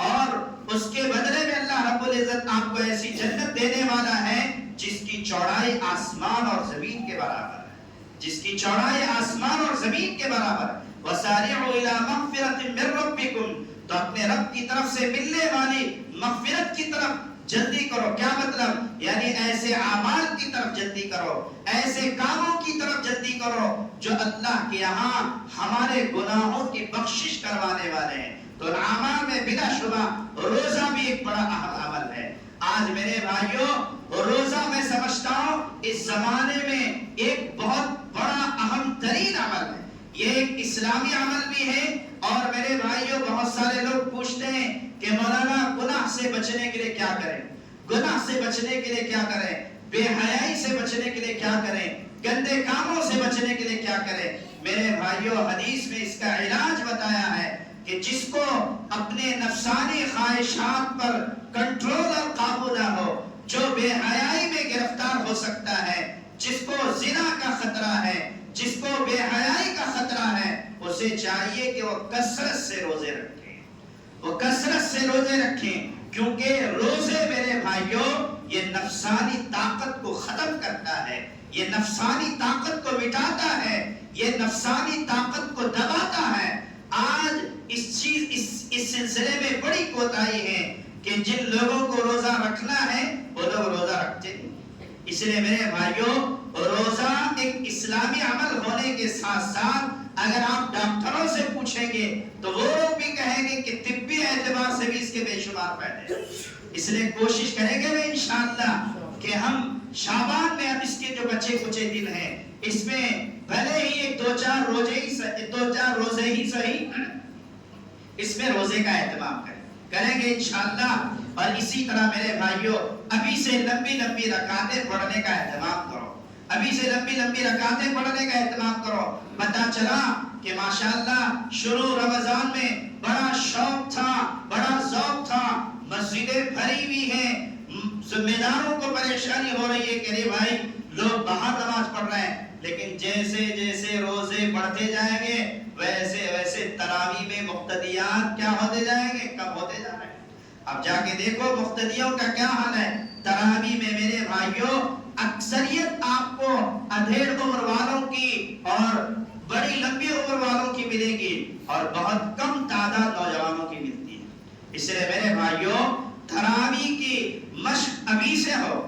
اور اس کے بدلے میں اللہ رب العزت آپ کو ایسی جنت دینے والا ہے جس کی چوڑائی آسمان اور زمین کے برابر ہے، جس کی چوڑائی آسمان اور زمین کے برابر ہے۔ وَسَارِعُوا إِلَىٰ مَغْفِرَةٍ مِّن رَّبِّكُمْ، تو اپنے رب کی طرف سے ملنے والی مغفرت کی طرف جلدی کرو۔ کیا مطلب؟ یعنی ایسے اعمال کی طرف جلدی کرو، ایسے کاموں کی طرف جلدی کرو جو اللہ کے یہاں ہمارے گناہوں کی بخشش کروانے والے ہیں۔ تو اعمال میں بلا شبہ روزہ بھی ایک بڑا اہم عمل ہے۔ آج میرے بھائیوں روزہ میں سمجھتا ہوں اس زمانے میں ایک بہت بڑا اہم ترین عمل ہے، یہ ایک اسلامی عمل بھی ہے۔ اور میرے بھائیوں بہت سارے لوگ پوچھتے ہیں کہ مولانا گناہ سے بچنے کے لیے کیا کریں، گناہ سے بچنے کے لیے کیا کریں، بے حیائی سے بچنے کے لیے کیا کریں، گندے کاموں سے بچنے کے لیے کیا کریں۔ میرے بھائیوں حدیث میں اس کا علاج بتایا ہے کہ جس کو اپنے نفسانی خواہشات پر کنٹرول اور قابو نہ ہو، جو بے حیائی میں گرفتار ہو سکتا ہے، جس کو زنا کا خطرہ ہے، جس کو بے حیائی کا خطرہ ہے، اسے چاہیے کہ وہ کثرت سے روزے رکھیں، وہ کثرت سے روزے رکھیں، کیونکہ روزے میرے بھائیوں یہ نفسانی طاقت کو ختم کرتا ہے، یہ نفسانی طاقت کو مٹاتا ہے، یہ نفسانی طاقت کو دباتا ہے۔ آج اس سلسلے میں بڑی کوتاہی ہے کہ جن لوگوں کو روزہ رکھنا ہے وہ لوگ روزہ رکھتے ہیں۔ اس لیے میرے بھائیوں روزہ ایک اسلامی عمل ہونے کے ساتھ ساتھ اگر آپ ڈاکٹروں سے پوچھیں گے تو وہ لوگ بھی کہیں گے کہ طبی اعتبار سے بھی اس کے بے شمار فائدے ہیں۔ اس لیے کوشش کریں گے انشاءاللہ کہ ہم شعبان میں اب اس کے جو بچے کچے دن ہیں اس میں بھلے ہی ایک دو چار روزے ہی صحیح اس میں روزے کا اہتمام کریں گے انشاءاللہ. اور اسی طرح میرے بھائیوں ابھی سے لمبی لمبی رکعتیں پڑھنے کا اہتمام کرو. ابھی سے لمبی لمبی رکعتیں پڑھنے کا اہتمام کرو. پتہ چلا کہ ماشاءاللہ شروع رمضان میں بڑا شوق تھا, بڑا ذوق تھا, مسجدیں بھری ہوئی ہیں, ذمہ داروں کو پریشانی ہو رہی ہے کہ ارے بھائی لوگ باہر نماز پڑھ رہے ہیں, لیکن جیسے جیسے روزے بڑھتے جائیں گے ویسے ویسے تراویح میں مقتدیات کیا ہوتے جائیں گے, کم ہوتے جا رہے ہیں. اب جا کے دیکھو مقتدیوں کا کیا حال ہے. تراویح میں میرے بھائیوں اکثریت آپ کو ادھیڑ عمر والوں کی اور بڑی لمبی عمر والوں کی ملے گی اور بہت کم تعداد نوجوانوں کی ملتی ہے. اس لیے میرے بھائیوں تراویح کی مشق ابھی سے ہو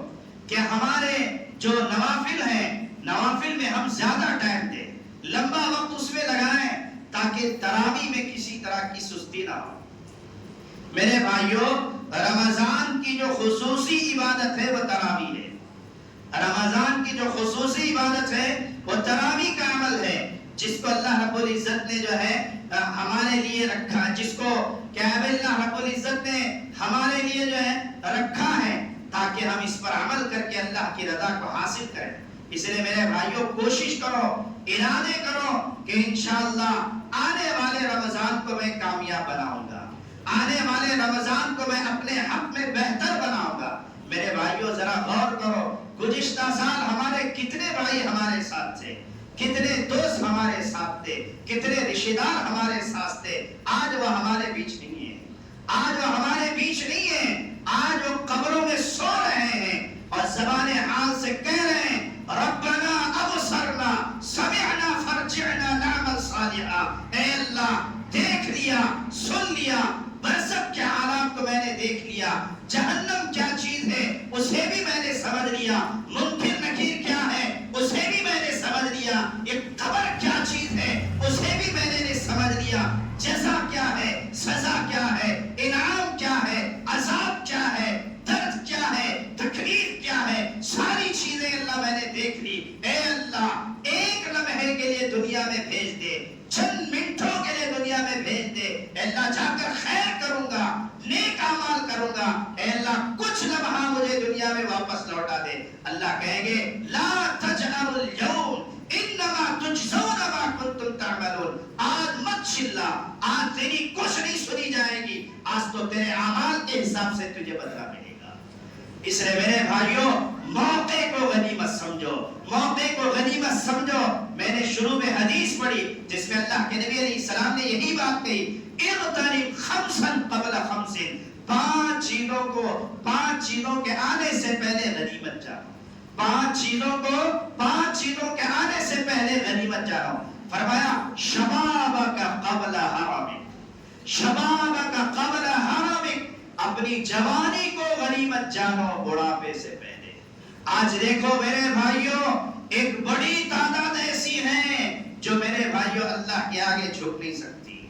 کہ ہمارے جو نوافل ہیں نوافل میں ہم زیادہ ٹائم دیں, لمبا وقت اس میں لگائیں تاکہ تراویح میں کسی طرح کی سستی نہ ہو. میرے بھائیوں رمضان کی جو خصوصی عبادت ہے وہ تراویح ہے. رمضان کی جو خصوصی عبادت ہے وہ تراویح کا عمل ہے جس کو اللہ رب العزت نے جو ہے ہمارے لیے رکھا, جس کو کیا ہے اللہ رب العزت نے ہمارے لیے جو ہے رکھا ہے تاکہ ہم اس پر عمل کر کے اللہ کی رضا کو حاصل کریں. اس لیے میرے بھائیوں کوشش کرو, ارادے کرو کہ انشاءاللہ آنے والے رمضان کو میں کامیاب بناؤں گا, آنے والے رمضان کو میں اپنے حق میں بہتر بناؤں گا. میرے بھائیوں ذرا غور کرو گزشتہ سال ہمارے کتنے بھائی ہمارے ساتھ تھے, کتنے دوست ہمارے ساتھ تھے, کتنے رشتہ دار ہمارے ساتھ تھے. آج وہ ہمارے بیچ نہیں ہے, آج وہ ہمارے بیچ نہیں ہے. آج وہ قبروں میں سو رہے ہیں اور زبان حال سے کہہ رہے ہیں ربنا ابصرنا سمعنا فرجعنا نعمل صالحا. اے اللہ دیکھ لیا, سن لیا, برزخ کے عالم کو میں نے دیکھ لیا, جہنم کیا چیز ہے اسے بھی میں نے سمجھ لیا, منکر نکیر کیا ہے اسے بھی میں نے سمجھ لیا, ایک قبر کیا چیز ہے اسے بھی میں نے سمجھ لیا, جزا کیا ہے, سزا کیا ہے, انعام کیا ہے, عذاب کیا ہے, درد کیا ہے, تکلیف کیا ہے, ساری چیزیں اللہ میں نے دیکھ لی. اے اللہ ایک لمحے کے لیے دنیا میں بھیج دے, چند منٹوں کے لیے دنیا میں بھیج دے. اے اللہ جا کر خیر کروں گا, نیک اعمال کروں گا. اے اللہ کچھ لمحہ مجھے دنیا میں واپس لوٹا دے. اللہ کہیں گے لا تجعلوا اليوم انما تجزون ما کنتم تعملون. آج مت چلا, آج تیری کچھ نہیں سنی جائے گی, آج تو تیرے اعمال کے حساب سے تجھے بدلہ ملے گا. اس لیے میرے بھائیوں موقع کو غنیمت سمجھو, موقع کو غنیمت سمجھو. میں نے شروع میں حدیث پڑھی جس میں اللہ کے نبی علیہ السلام نے یہی بات کہی اغتنم خمسا قبل خمس. پانچ چیزوں کے آنے سے پہلے غنیمت جانو. پانچ چیزوں کے آنے سے پہلے غنیمت جانو. فرمایا شبابک قبل حرامک, شبابک قبل حرامک. اپنی جوانی کو غنیمت جانو بڑھاپے سے پہلے. آج دیکھو میرے بھائیوں ایک بڑی تعداد ایسی ہے جو میرے بھائیوں اللہ کے آگے جھک نہیں سکتی,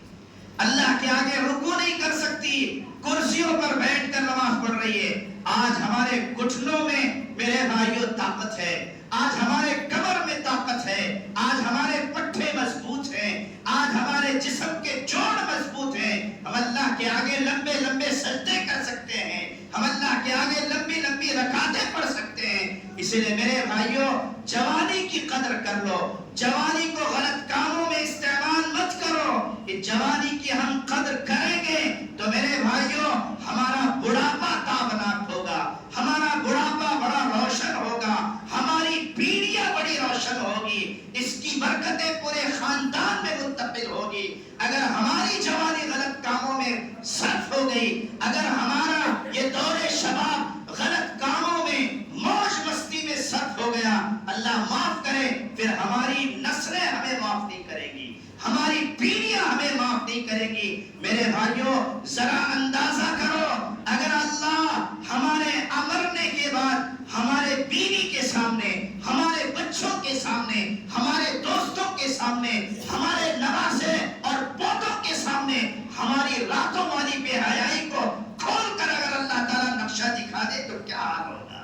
اللہ کے آگے رکوع نہیں کر سکتی, کرسیوں پر بیٹھ کر نماز پڑھ رہی ہے. آج ہمارے گھٹنوں میں میرے بھائیوں طاقت ہے, آج ہمارے کمر میں طاقت ہے, آج ہمارے پٹھے مضبوط ہیں, آج ہمارے جسم کے جوڑ مضبوط ہیں. ہم اللہ کے آگے لمبے لمبے سجدے کر سکتے ہیں, ہم اللہ کے آگے لمبی لمبی رکعتیں پڑھ سکتے ہیں. اس لیے میرے بھائیوں جوانی کی قدر کر لو, جوانی کو غلط کاموں میں استعمال مت کرو. اس جوانی کی ہم قدر کریں گے تو میرے بھائیوں ہمارا بڑھاپا تابناک ہوگا, ہمارا بڑھاپا بڑا روشن ہوگا, ہماری پیڑھیاں بڑی روشن ہوگی, اس کی برکتیں پورے خاندان میں منتقل ہوگی. اگر ہماری جوانی غلط کاموں میں صرف ہو گئی, اگر ہمارا یہ دور شباب غلط کاموں میں موج مستی میں صرف ہو گیا, اللہ معاف کرے پھر ہماری نسلیں ہمیں معاف نہیں کرے گی, ہماری پیڑھیاں ہمیں معاف نہیں کرے گی. میرے بھائیوں ذرا اندازہ کرو اگر اللہ ہمارے مرنے کے بعد ہمارے بیوی کے سامنے, ہمارے بچوں کے سامنے, ہمارے دوستوں کے سامنے, ہمارے نواسے اور پوتوں کے سامنے ہماری راتوں والی بے حیائی کو کھول کر اگر اللہ تعالیٰ نقشہ دکھا دے تو کیا حال ہوگا.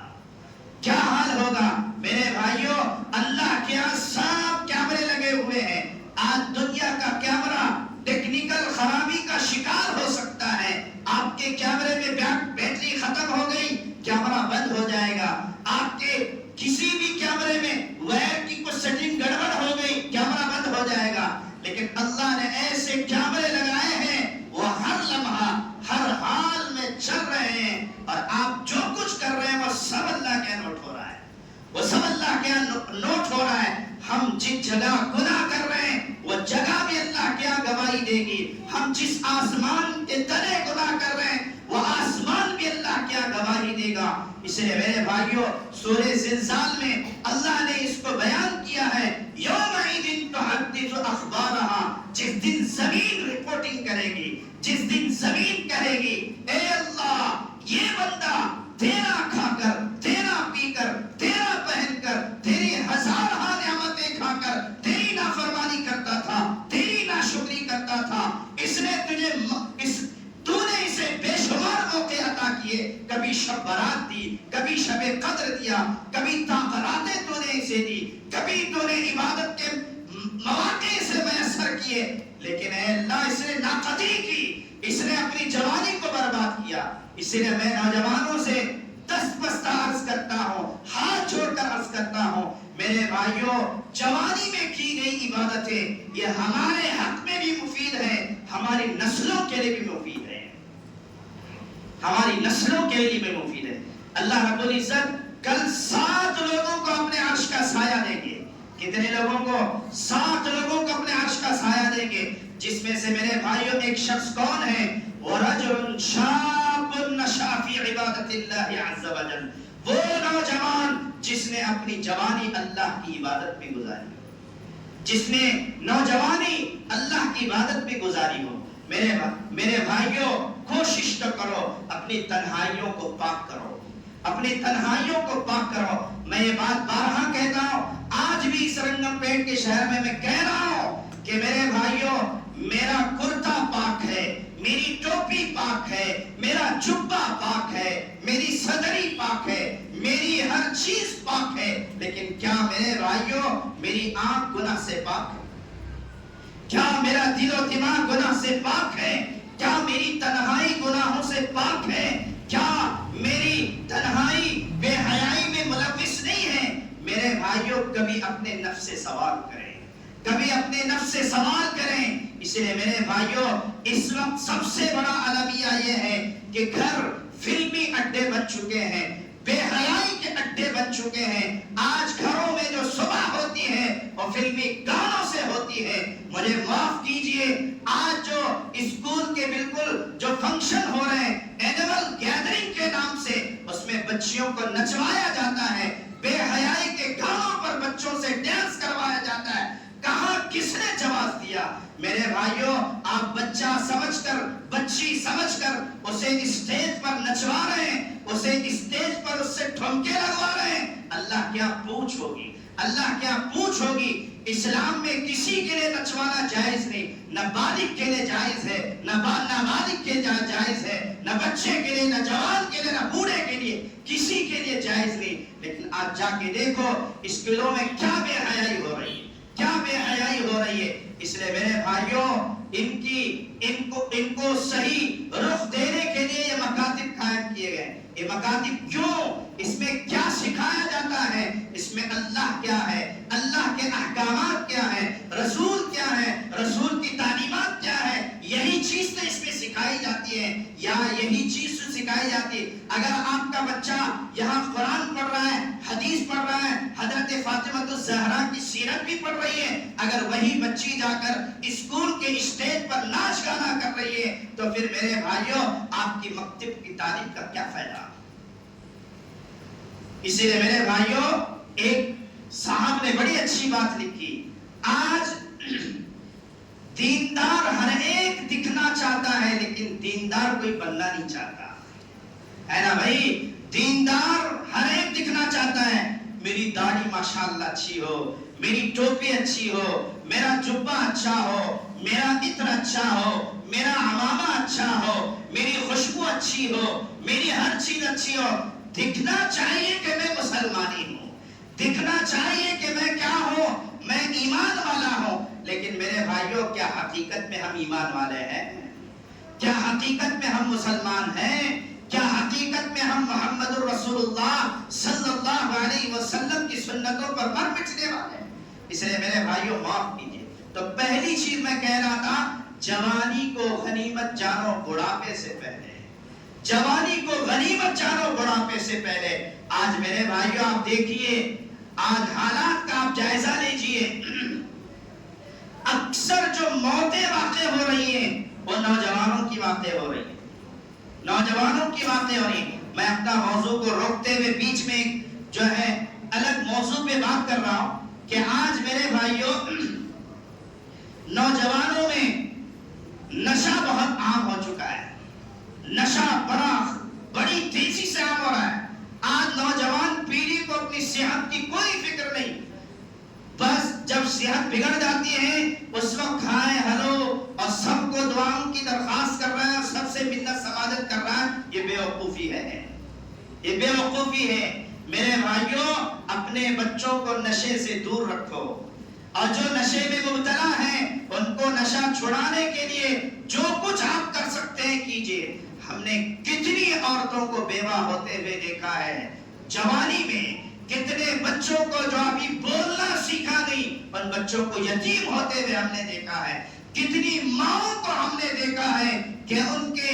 بھائیوں اللہ کے یہاں سب کیمرے لگے ہوئے ہیں. آج دنیا کا کیمرہ ٹیکنیکل خرابی کا شکار ہو سکتا ہے. آپ کے کیمرے میں بیٹری ختم ہو گئی، کیمرہ بند ہو جائے گا. آپ کے کسی بھی کیمرے میں وائر کی کوئی سیٹنگ گڑبڑ ہو گئی، کیمرہ بند ہو جائے گا. لیکن اللہ نے ایسے کیمرے لگائے ہیں وہ ہر لمحہ ہر حال میں چل رہے ہیں، اور آپ جو کچھ کر رہے ہیں وہ سب اللہ کے نوٹ ہو رہا ہے، وہ سب اللہ کے نوٹ ہو رہا ہے. ہم جس جگہ گناہ کر رہے ہیں وہ جگہ بھی اللہ کے یہاں گواہی دے گی. ہم جس آسمان کے تلے گناہ کر رہے ہیں وہ آسمان بھی اللہ کے یہاں گواہی دے گا. اس لیے میرے بھائیوں سورہ زلزال میں اللہ نے اس کو بیان کیا ہے، یومئذ تحدث اخبارہا، جس دن زمین رپورٹنگ کرے گی، جس دن زمین کہے گی اے اللہ یہ بندہ تیرا کھا کر، تیرا پی کر، تیرا پہن کر، تیری ہزارہ نعمتیں کھا کر تیری نافرمانی کرتا تھا، تیری ناشکری کرتا تھا. اس نے تو نے اسے بے شمار موقع عطا کیے، کبھی شب برات دی، کبھی شب قدر دیا، کبھی طاقتیں تو نے اسے دی، کبھی تو نے عبادت کے مواقع سے میسر کیے. لیکن اے اللہ اس نے ناقدری کی، اس نے اپنی جوانی کو برباد کیا. اس لیے میں نوجوانوں سے دست بستہ عرض کرتا ہوں، ہاتھ جوڑ کر عرض کرتا ہوں، میرے بھائیوں جوانی میں کی گئی عبادتیں یہ ہمارے حق میں بھی مفید ہے، ہماری نسلوں کے لیے بھی مفید ہے، ہماری نسلوں کے لیے بھی مفید ہے. اللہ رب العزت کل 7 لوگوں کو اپنے عرش کا سایہ دیں گے. کتنے لوگوں کو؟ 7 لوگوں کو اپنے عرش کا سایہ دیں گے، جس میں سے میرے بھائیوں ایک شخص کون ہے؟ وَرَجُلٌ شَابٌ نَشَأَ فِي عِبَادَةِ اللَّهِ عَزَّ وَجَلَّ، وہ نوجوان جس نے اپنی جوانی اللہ کی عبادت میں گزاری، جس نے نوجوانی اللہ کی عبادت میں گزاری ہو. میرے بھائیوں کوشش تو کرو اپنی تنہائیوں کو پاک کرو، اپنی تنہائیوں کو پاک کرو. میں یہ بات بارہا کہتا ہوں، آج بھی اس رنگم پیٹ کے شہر میں کہہ رہا ہوں کہ میرے بھائیوں میرا کرتا پاک ہے، میری ٹوپی پاک ہے، میرا جبہ پاک ہے، میری صدری پاک ہے، میری ہر چیز پاک ہے. لیکن کیا میرے بھائیوں میری آنکھ گناہ سے پاک ہے؟ کیا میرا دل و دماغ گناہ سے پاک ہے؟ کیا میری تنہائی گناہوں سے پاک ہے؟ کیا میری تنہائی بے حیائی میں ملوث نہیں ہے؟ میرے بھائیوں کبھی اپنے نفس سے سوال کریں، کبھی اپنے نفس سے سوال کریں. اس لیے میرے بھائیوں اس وقت سب سے بڑا المیہ یہ ہے کہ گھر فلمی اڈے بن چکے ہیں، بے حیائی کے اڈے بن چکے ہیں. آج گھروں میں جو صبح ہوتی ہے وہ فلمی گانوں سے ہوتی ہے. مجھے معاف کیجئے، آج جو اسکول کے بالکل جو فنکشن ہو رہے ہیں اینول گیدرنگ کے نام سے، اس میں بچیوں کو نچوایا جاتا ہے، بے حیائی کے گانوں پر بچوں سے ڈانس کروایا جاتا ہے. کہاں کس نے جواز دیا؟ میرے بھائیوں آپ بچہ سمجھ کر، بچی سمجھ کر اسے اسٹیج پر نچوا رہے ہیں، اسے اسٹیج پر اس سے ٹھمکے لگوا رہے ہیں. اللہ کیا پوچھ ہوگی، اللہ کیا پوچھ ہوگی. اسلام میں کسی کے لیے نچوانا جائز نہیں، نہ بالغ کے لیے جائز ہے، نہ نابالغ کے لیے جائز ہے، نہ بچے کے لیے، نہ جوان کے لیے، نہ بوڑھے کے لیے، کسی کے لیے جائز نہیں. لیکن آپ جا کے دیکھو اسکولوں میں کیا بے حیائی ہو رہی ہے، کیا بے حیائی ہو رہی ہے. اس لیے میرے بھائیوں ان کو صحیح رخ دینے کے لیے یہ مکاتب قائم کیے گئے. یہ مکاتب کیوں؟ اس میں کیا سکھایا جاتا ہے؟ اس میں اللہ کیا ہے، اللہ کے احکامات کیا ہیں، رسول کیا ہے، رسول کی تعلیمات کیا ہے، یہی چیز تو اس میں سکھائی جاتی ہے، یا یہی چیز تو سکھائی جاتی ہے. اگر آپ کا بچہ یہاں قرآن پڑھ رہا ہے، حدیث پڑھ رہا ہے، حضرت فاطمہ الزہرا کی سیرت بھی پڑھ رہی ہے، اگر وہی بچی جا کر اسکول کے اسٹیج پر ناچ گانا کر رہی ہے تو پھر میرے بھائیوں آپ کی مکتب کی تعلیم کا کیا فائدہ؟ اسی لیے میرے بھائیوں ایک صاحب نے بڑی اچھی بات لکھی، آج دیندار ہر ایک دکھنا چاہتا ہے لیکن دیندار کوئی بننا نہیں چاہتا ہے نا بھائی. دیندار ہر ایک دکھنا چاہتا ہے، میری داڑھی ماشاءاللہ اچھی ہو، میری ٹوپی اچھی ہو، میرا جبہ اچھا ہو، میرا عطر اچھا ہو، میرا عمامہ اچھا ہو، میری خوشبو اچھی ہو، میری ہر چیز اچھی ہو. دکھنا چاہیے کہ میں مسلمانی ہوں، دکھنا چاہیے کہ میں کیا ہوں، میں ایمان والا ہوں، لیکن میرے بھائیوں کیا حقیقت میں ہم ایمان والے ہیں؟ کیا حقیقت میں ہم مسلمان ہیں؟ کیا حقیقت میں ہم محمد الرسول اللہ صلی اللہ علیہ وسلم کی سنتوں پر مر مٹنے والے ہیں؟ اس لیے میرے بھائیوں معاف کیجیے۔ تو پہلی چیز میں کہہ رہا تھا، جوانی کو غنیمت جانو بڑھاپے سے پہلے، جوانی کو غنیمت جانو بڑھاپے سے پہلے۔ آج میرے بھائیوں آپ دیکھیے، آج حالات کا آپ جائزہ لیجئے، اکثر جو موتیں واقع ہو رہی ہیں وہ نوجوانوں کی باتیں ہو رہی ہیں، نوجوانوں کی باتیں ہو رہی ہیں۔ میں اپنا موضوع کو روکتے ہوئے بیچ میں جو ہے الگ موضوع پہ بات کر رہا ہوں کہ آج میرے بھائیوں نوجوانوں میں نشہ بہت عام ہو چکا ہے، نشہ بڑی تیزی سے عام ہو رہا ہے۔ آج نوجوان پیڑھی کو اپنی صحت کی کوئی فکر نہیں، بس جب صحت بگڑ جاتی ہے اس وقت کھائے ہلو اور سب کو دعاؤں کی درخواست کر رہا ہے، سب سے منت سماجت کر رہا ہے۔ یہ بے وقوفی ہے، یہ بے وقوفی ہے۔ میرے بھائیوں اپنے بچوں کو نشے سے دور رکھو، اور جو نشے میں مبتلا ہیں ان کو نشہ چھڑانے کے لیے جو کچھ آپ کر سکتے ہیں کیجئے۔ ہم نے کتنی عورتوں کو بیوہ ہوتے ہوئے دیکھا ہے، جوانی میں کتنے بچوں کو جو ابھی بولنا سیکھا نہیں ان بچوں کو یتیم ہوتے ہوئے ہم نے دیکھا ہے، کتنی ماؤں کو ہم نے دیکھا ہے کہ ان کے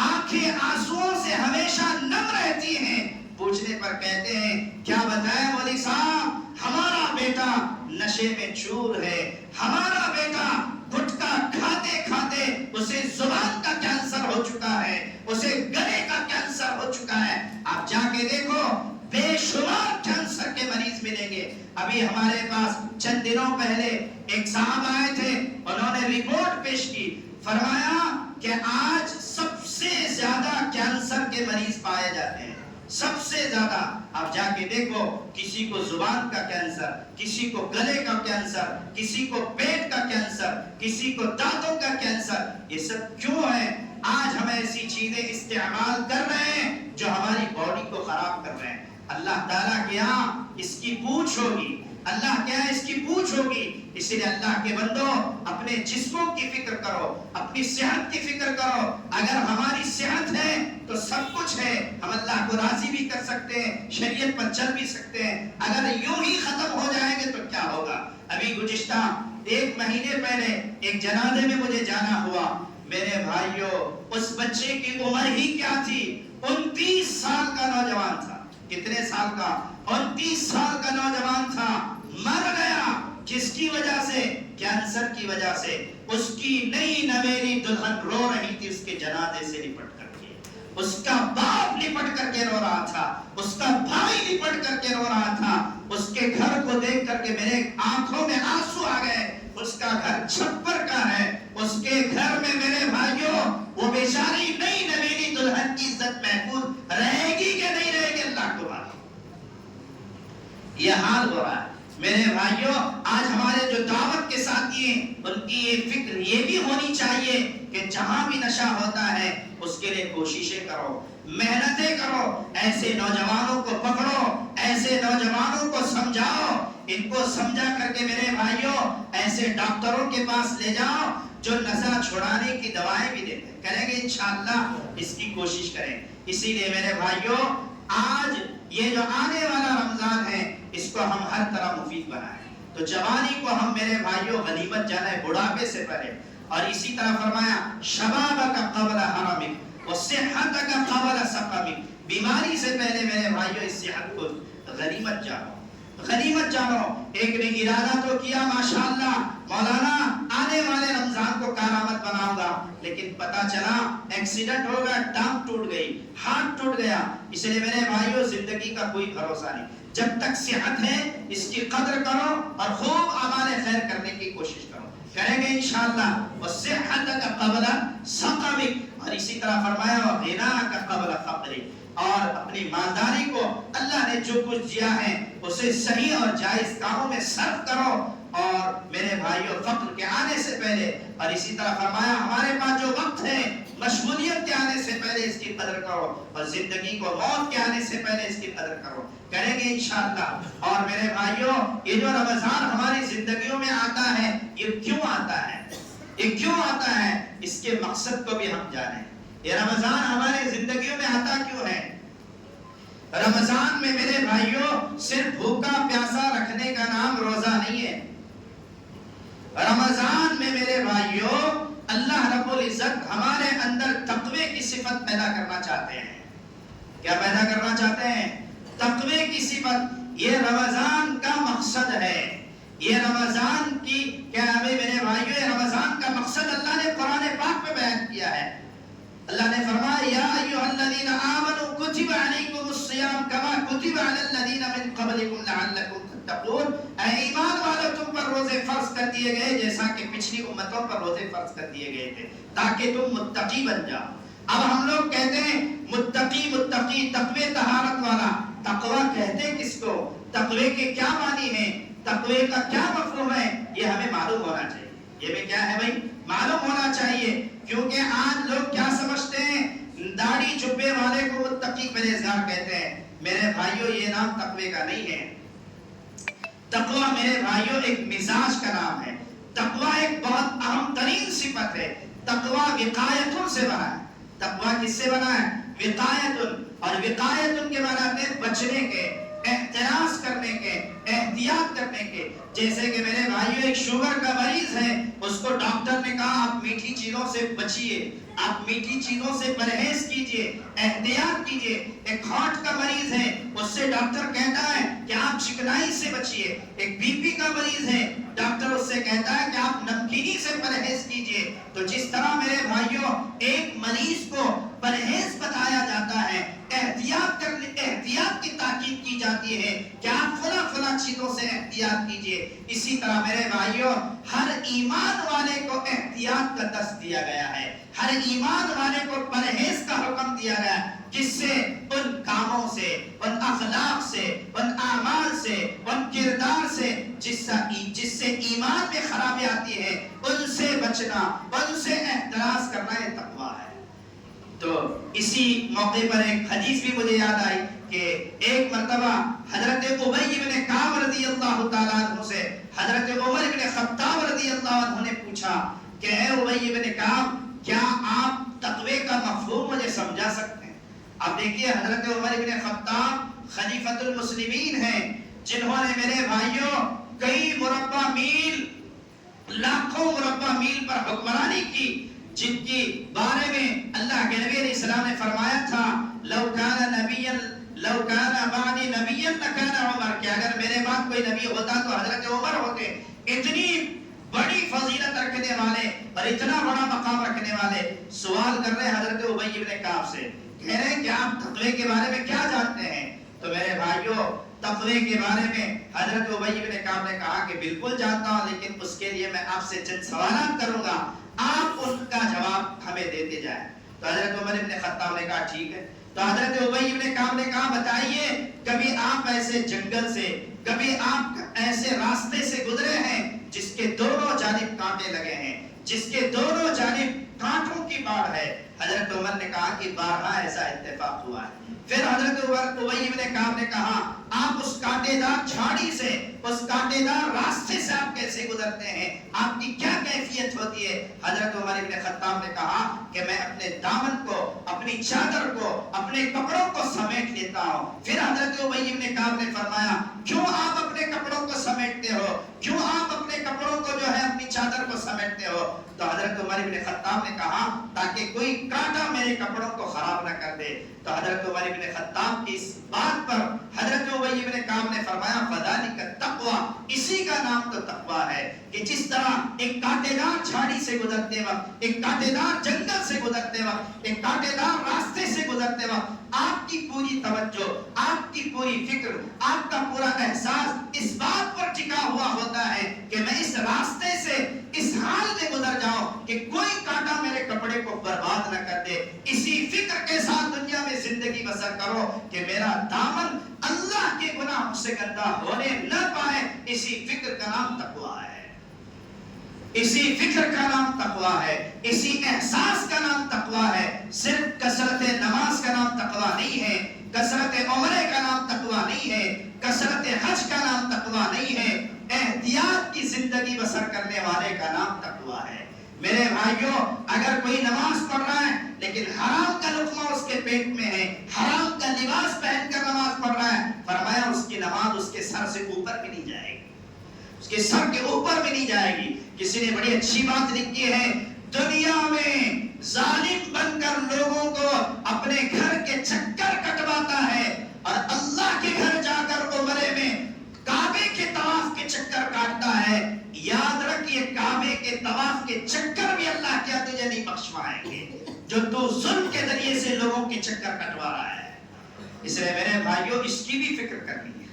آنکھیں آنسوؤں سے ہمیشہ نم رہتی ہیں، پوچھنے پر کہتے ہیں کیا بتائیں مولوی صاحب، ہمارا بیٹا نشے میں چور ہے، ہمارا بیٹا گٹکا کھاتے کھاتے اسے زبان کا کینسر ہو چکا ہے، اسے گلے کا کینسر ہو چکا ہے۔ آپ جا کے دیکھو بے شمار کینسر کے مریض ملیں گے۔ ابھی ہمارے پاس چند دنوں پہلے ایک صاحب آئے تھے، انہوں نے رپورٹ پیش کی، فرمایا کہ آج سب سے زیادہ کینسر کے مریض پائے جاتے ہیں، سب سے زیادہ۔ آپ جا کے دیکھو، کسی کو زبان کا کینسر، کسی کو گلے کا کینسر، کسی کو پیٹ کا کینسر، کسی کو دانتوں کا کینسر۔ یہ سب کیوں ہے؟ آج ہم ایسی چیزیں استعمال کر رہے ہیں جو ہماری باڈی کو خراب کر رہے ہیں۔ اللہ تعالیٰ کے ہاں اس کی پوچھ ہوگی، اللہ کے ہاں اس کی پوچھ ہوگی۔ اس لیے اللہ کے بندو اپنے جسموں کی فکر کرو، اپنی صحت کی فکر کرو۔ اگر ہماری صحت ہے تو سب کچھ ہے، ہم اللہ کو راضی بھی کر سکتے ہیں، شریعت پر چل بھی سکتے ہیں۔ اگر یوں ہی ختم ہو جائیں گے تو کیا ہوگا؟ ابھی گزشتہ 1 مہینے پہلے ایک جنازے میں مجھے جانا ہوا۔ میرے بھائیوں اس بچے کی عمر ہی کیا تھی؟ 29 سال کا نوجوان تھا۔ کتنے سال کا؟ 29 سال کا نوجوان تھا، مر گیا۔ کس کی وجہ سے؟ کینسر کی وجہ سے۔ اس کی نئی نویلی دلہن رو رہی تھی اس کے جنازے سے لپٹ کر کے، اس کا باپ لپٹ کر کے رو رہا تھا، اس کا بھائی لپٹ کر کے رو رہا تھا۔ اس کے گھر کو دیکھ کر کے میرے آنکھوں میں آنسو آ گئے۔ اس کا گھر چھپر کا ہے، اس کے گھر میں میرے بھائیوں وہ بیچاری نئی نویلی دلہن کی عزت محفوظ رہے گی کہ نہیں رہے گی، اللہ کو معلوم۔ یہ حال ہو رہا ہے میرے بھائیوں۔ آج ہمارے جو دعوت کے ساتھی ہیں ان کی یہ فکر یہ بھی ہونی چاہیے کہ جہاں بھی نشہ ہوتا ہے اس کے لیے کوششیں کرو، محنتیں کرو، ایسے نوجوانوں کو پکڑو، ایسے نوجوانوں کو سمجھاؤ۔ ان کو سمجھا کر کے میرے بھائیوں ایسے ڈاکٹروں کے پاس لے جاؤ جو نشہ چھڑانے کی دوائیں بھی دیتے ہیں، کہیں گے انشاءاللہ اس کی کوشش کریں۔ اسی لیے میرے بھائیوں آج یہ جو آنے والا رمضان ہے اس کو ہم ہر طرح مفید بنائیں۔ تو جوانی کو ہم میرے بھائیوں غنیمت جانیں بڑھاپے سے پہلے، اور اسی طرح فرمایا شبابک قبل حرمک وصحتک قبل سقمک، بیماری سے پہلے میرے بھائیوں اس صحت کو غنیمت جانو، غنیمت جانو۔ ایک نے ارادہ تو کیا ماشاءاللہ مولانا آنے والے رمضان کو کارآمد بناؤں گا، لیکن پتا چلا ایکسیڈنٹ ہو گیا، ٹانگ ٹوٹ گئی، ہاتھ ٹوٹ گیا۔ اس لیے میرے بھائیوں زندگی کا کوئی بھروسہ نہیں، جب تک صحت ہے اس کی قدر کرو اور خوب اعمال خیر کرنے کی کوشش کرو، کریں گے انشاءاللہ۔ وصحتک قبل سقمک، اور اسی طرح فرمایا وغناک قبل فقرک، اور اپنی مالداری کو اللہ نے جو کچھ دیا ہے اسے صحیح اور جائز کاموں میں صرف کرو، اور میرے بھائیوں فقر کے آنے سے پہلے، اور اسی طرح فرمایا ہمارے پاس جو وقت ہے مشغولیت کے آنے سے پہلے اس کی قدر کرو، اور زندگی کو موت کے آنے سے پہلے اس کی قدر کرو، کریں گے انشاءاللہ۔ اور میرے بھائیوں یہ جو رمضان ہماری زندگیوں میں آتا ہے، یہ کیوں آتا ہے؟ یہ کیوں آتا ہے؟ اس کے مقصد کو بھی ہم جانیں۔ یہ رمضان ہماری زندگیوں میں آتا کیوں ہے؟ رمضان میں میرے بھائیوں صرف بھوکا پیاسا رکھنے کا نام روزہ نہیں ہے۔ رمضان میں میرے بھائیوں اللہ رب العزت ہمارے اندر تقوی کی صفت پیدا کرنا چاہتے ہیں۔ کیا پیدا کرنا چاہتے ہیں؟ تقوی کی صفت۔ یہ رمضان کا مقصد ہے۔ یہ رمضان کی کیا میرے بھائیوں یہ رمضان کا مقصد اللہ نے قرآن پاک میں بیان کیا ہے۔ اللہ نے فرمایا یا ایھا الذین آمنوا کتب علیکم الصیام کما کتب علی الذین من قبلکم لعلکم تتقون۔ اے ایمان والو تم پر روزے فرض کر دیے گئے جیسا کہ پچھلی امتوں پر روزے فرض کر دیے گئے تھے تاکہ تم متقی بن جاؤ۔ اب ہم لوگ کہتے ہیں متقی متقی تقوی طہارت والا۔ تقوی کہتے کس کو؟ تقوی کے کیا معنی ہیں؟ تقوی کا کیا مفہوم ہے؟ یہ ہمیں معلوم ہونا چاہیے۔ یہ بھی کیا ہے بھائی؟ معلوم ہونا چاہیے، کیونکہ آج لوگ کیا سمجھتے ہیں داڑھی جبے والے کو متقی پرہیزگار کہتے ہیں۔ میرے بھائیوں یہ نام تقوی کا نہیں ہے۔ تقوی میرے بھائیوں ایک مزاج کا نام ہے۔ تقوی ایک بہت اہم ترین صفت ہے۔ تقوی وقایتن سے بنا ہے۔ تقوی کس سے بنا ہے؟ وقایتن۔ اور وقایتن کے معنی ہے بچنے کے، احتراز کرنے کے، احتیاط کرنے کے۔ جیسے کہ میرے بھائیوں ایک شوگر کا مریض ہے، اس کو ڈاکٹر نے کہا آپ میٹھی چیزوں سے بچیے، آپ میٹھی چیزوں سے پرہیز کیجئے، احتیاط کیجئے۔ ایک ہارٹ کا مریض ہے، اس سے ڈاکٹر کہتا ہے کہ آپ چکنائی سے بچیے۔ ایک بی پی کا مریض ہے، ڈاکٹر اس سے کہتا ہے کہ آپ نمکینی سے پرہیز کیجئے۔ تو جس طرح میرے بھائیوں ایک مریض کو پرہیز بتایا جاتا ہے، احتیاط کرنے، احتیاط کی تاکید کی جاتی ہے کہ آپ فلاں چیزوں سے احتیاط کیجئے، اسی طرح میرے بھائیوں ہر ایمان والے کو احتیاط کا درس دیا گیا ہے۔ ہر ایمان والے کو پرہیز کا حکم دیا گیا ہے، جس سے ان کاموں سے، ان اخلاق سے، ان اعمال سے، ان کردار سے جس سے ایمان میں خرابی آتی ہے ان سے بچنا، ان سے احتراز کرنا یہ تقویٰ ہے۔ تو اسی موقع پر ایک حدیث بھی مجھے یاد آئی کہ ایک مرتبہ حضرت ابی بن کعب رضی اللہ تعالیٰ عنہ سے حضرت عمر بن خطاب رضی اللہ عنہ نے پوچھا کہ اے ابی بن کعب کیا آپ تقوی کا مفہوم مجھے سمجھا سکتے ہیں؟ اب دیکھیے حضرت عمر بن خطاب خلیفۃ المسلمین ہیں، جنہوں نے میرے بھائیوں کئی مربع میل، لاکھوں مربع میل پر حکمرانی کی، جن کی بارے میں اللہ کے نبی علیہ السلام نے فرمایا تھا لو کان بعدی نبیا لکان عمر، کہ اگر میرے بعد کوئی نبی ہوتا تو حضرت عمر ہوتے۔ اتنی بڑی فضیلت رکھنے والے اور اتنا بڑا مقام رکھنے والے سوال کر رہے حضرت ابی بن کعب سے، کہہ رہے ہیں کہ آپ تقوی کے بارے میں کیا جانتے ہیں؟ تو میرے بھائیوں تقوی کے بارے میں حضرت ابی بن کعب نے کہا کہ بالکل جانتا ہوں، لیکن اس کے لیے میں آپ سے چند سوالات کروں گا، آپ ان کا جواب ہمیں دیتے جائیں۔ تو حضرت عمر بن خطاب نے کہا ٹھیک ہے۔ تو حضرت ابی بن کعب نے کہا بتائیے کبھی آپ ایسے جنگل سے، کبھی آپ ایسے راستے سے گزرے ہیں جس کے دونوں جانب کانٹے لگے ہیں، جس کے دونوں جانب کانٹوں کی باڑ ہے؟ حضرت عمر نے کہا کہ بارہا ایسا اتفاق ہوا ہے۔ پھر حضرت ابی بن کعب نے کہا آپ اس کانٹے دار جھاڑی سے، اس کانٹے دار راستے سے آپ کیسے گزرتے ہیں؟ آپ کی کیا کیفیت ہوتی ہے؟ حضرت عمر بن خطاب نے کہا کہ میں اپنے دامن کو، اپنی چادر کو، اپنے کپڑوں کو سمیٹ لیتا ہوں۔ پھر حضرت ابی بن کعب نے فرمایا کیوں آپ اپنے کپڑوں کو سمیٹتے ہو؟ کیوں آپ اپنے کپڑوں کو جو ہے اپنی چادر کو سمیٹتے ہو؟ تو حضرت عمر بن خطاب نے کہا تاکہ کوئی کانٹا میرے کپڑوں کو خراب نہ کر دے۔ تو حضرت عمر بن خطاب کی اس بات پر حضرت ابی بن کعب نے فرمایا فذالک التقویٰ، اسی کا نام تو تقویٰ ہے کہ جس طرح ایک کانٹے دار جھاڑی سے گزرتے وقت، ایک کانٹے دار جنگل سے گزرتے وقت، ایک کانٹے دار راستے سے گزرتے وقت آپ کی پوری توجہ، آپ کی پوری فکر، آپ کا پورا احساس اس بات پر ٹکا ہوا ہوتا ہے کہ میں اس راستے سے اس حال میں گزر جاؤں کہ کوئی کانٹا میرے کپڑے کو برباد نہ کر دے۔ اسی فکر کے ساتھ دنیا میں زندگی بسر کرو کہ میرا دامن اللہ کے گناہوں سے گندا ہونے نہ پائے، اسی فکر کا نام تقویٰ ہے، اسی فکر کا نام تقویٰ ہے، اسی احساس کا نام تقویٰ ہے۔ صرف کثرت نماز کا نام تقویٰ نہیں ہے، کثرت عمرے کا نام تقویٰ نہیں ہے، کثرت حج کا نام تقویٰ نہیں ہے، احتیاط کی زندگی بسر کرنے والے کا نام تقویٰ ہے۔ میرے بھائیوں، اگر کوئی نماز پڑھ رہا ہے لیکن حرام کا لقمہ اس کے پیٹ میں ہے، حرام کا لباس پہن کر نماز پڑھ رہا ہے، فرمایا اس کی نماز اس کے سر سے اوپر بھی نہیں جائے گی، اس کے سر کے اوپر بھی نہیں جائے گی۔ کسی نے بڑی اچھی بات لکھی ہے، دنیا میں ظالم بن کر لوگوں کو اپنے گھر کے چکر کٹواتا ہے اور اللہ کے گھر جا کر عمرے میں کعبے کے طواف کے چکر کاٹتا ہے، یاد رکھ یہ کعبے کے طواف کے چکر بھی اللہ کیا تجھے نہیں بخشوائیں گے جو تو ظلم کے ذریعے سے لوگوں کے چکر کٹوا رہا ہے۔ اس لیے میرے بھائیوں اس کی بھی فکر کرنی ہے۔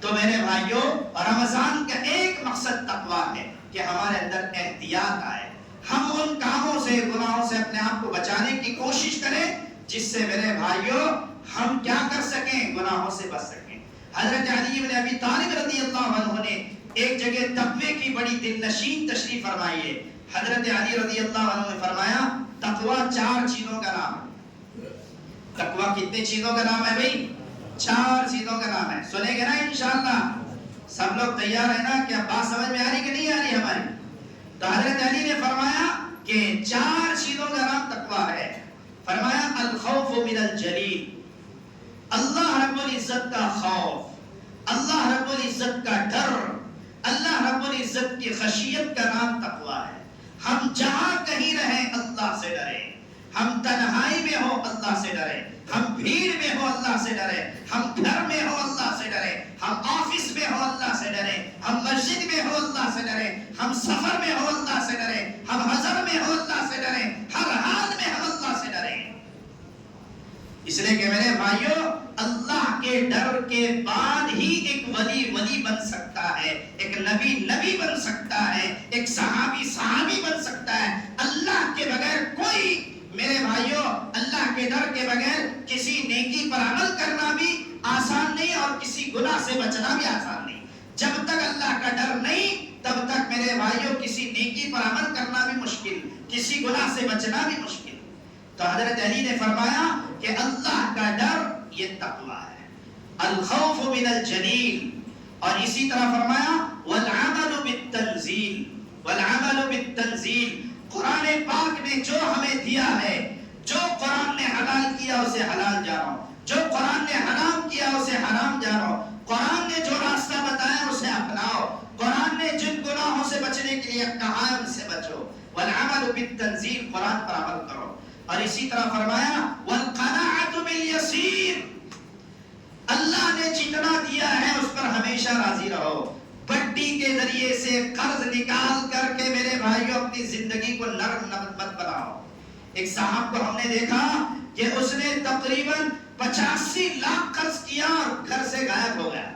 تو میرے بھائیوں، رمضان کا ایک مقصد تقویٰ ہے کہ ہمارے اندر احتیاط آئے، ہم ان کاموں سے، گناہوں سے اپنے آپ کو بچانے کی کوشش کریں جس سے میرے بھائیوں ہم کیا کر سکیں، گناہوں سے بچ سکیں۔ حضرت علی بن ابی طالب رضی اللہ عنہ نے ایک جگہ تقوی کی بڑی دل نشین تشریح فرمائی ہے۔ حضرت علی رضی اللہ عنہ نے فرمایا تقویٰ 4 چیزوں کا نام ہے۔ تقویٰ کتنے چیزوں کا نام ہے بھائی؟ 4 چیزوں کا نام ہے۔ سنیں گے نا انشاءاللہ؟ سب لوگ تیار ہیں نا؟ کیا بات سمجھ میں آ رہی کہ نہیں آ رہی ہماری؟ تو حضرت علی نے فرمایا کہ 4 چیزوں کا نام تقویٰ ہے۔ فرمایا الخوف من الجلیل، اللہ رب العزت کا خوف، اللہ رب العزت کا ڈر، اللہ رب العزت کی خشیت کا نام تقویٰ ہے۔ ہم جہاں کہیں رہیں اللہ سے ڈریں، ہم تنہائی میں ہو اللہ سے ڈریں، ہم بھیڑ میں ہو اللہ سے ڈریں، ہم گھر میں ہو اللہ سے ڈریں، ہم آفس میں ہو اللہ سے ڈریں، ہم مسجد میں ہو اللہ سے ڈریں، ہم سفر میں ہو اللہ سے ڈریں، ہم حضر میں ہو اللہ سے ڈریں، ہر حال میں ہم اللہ سے ڈریں۔ اس لیے کہ میرے بھائیوں، اللہ کے ڈر کے بعد ہی ایک ولی ولی بن سکتا ہے، ایک نبی نبی بن سکتا ہے، ایک صحابی صحابی بن سکتا ہے۔ اللہ کے بغیر کوئی، میرے بھائیوں، اللہ کے ڈر کے بغیر کسی نیکی پر عمل کرنا بھی آسان نہیں اور کسی گناہ سے بچنا بھی آسان نہیں۔ جب تک اللہ کا ڈر نہیں تب تک میرے بھائیوں کسی نیکی پر عمل کرنا بھی مشکل، کسی گناہ سے بچنا بھی مشکل۔ تو حضرت علی نے فرمایا کہ اللہ کا ڈر یہ تقویٰ ہے، الخوف من الجلیل، اور اسی طرح فرمایا والعمل بالتنزیل، والعمل بالتنزیل، قرآن پاک نے جو ہمیں دیا ہے، جو قرآن نے حلال کیا اسے حلال جانو، جو قرآن نے حرام کیا اسے حرام جانو، قرآن نے جو راستہ بتایا اسے اپناؤ، قرآن نے جن گناہوں سے بچنے کے لیے کہا ہے ان سے بچو، والعمل بالتنزیل، قرآن پر عمل کرو۔ اور اسی طرح فرمایا والقناعۃ بالیسیر، اللہ نے جتنا دیا ہے اس پر ہمیشہ راضی رہو۔ بٹی کے ذریعے سے قرض نکال کر کے میرے بھائیوں اپنی زندگی کو نرم مت بناؤ۔ ایک صاحب کو ہم نے دیکھا کہ اس نے تقریباً 85 لاکھ قرض کیا اور گھر سے غائب ہو گیا۔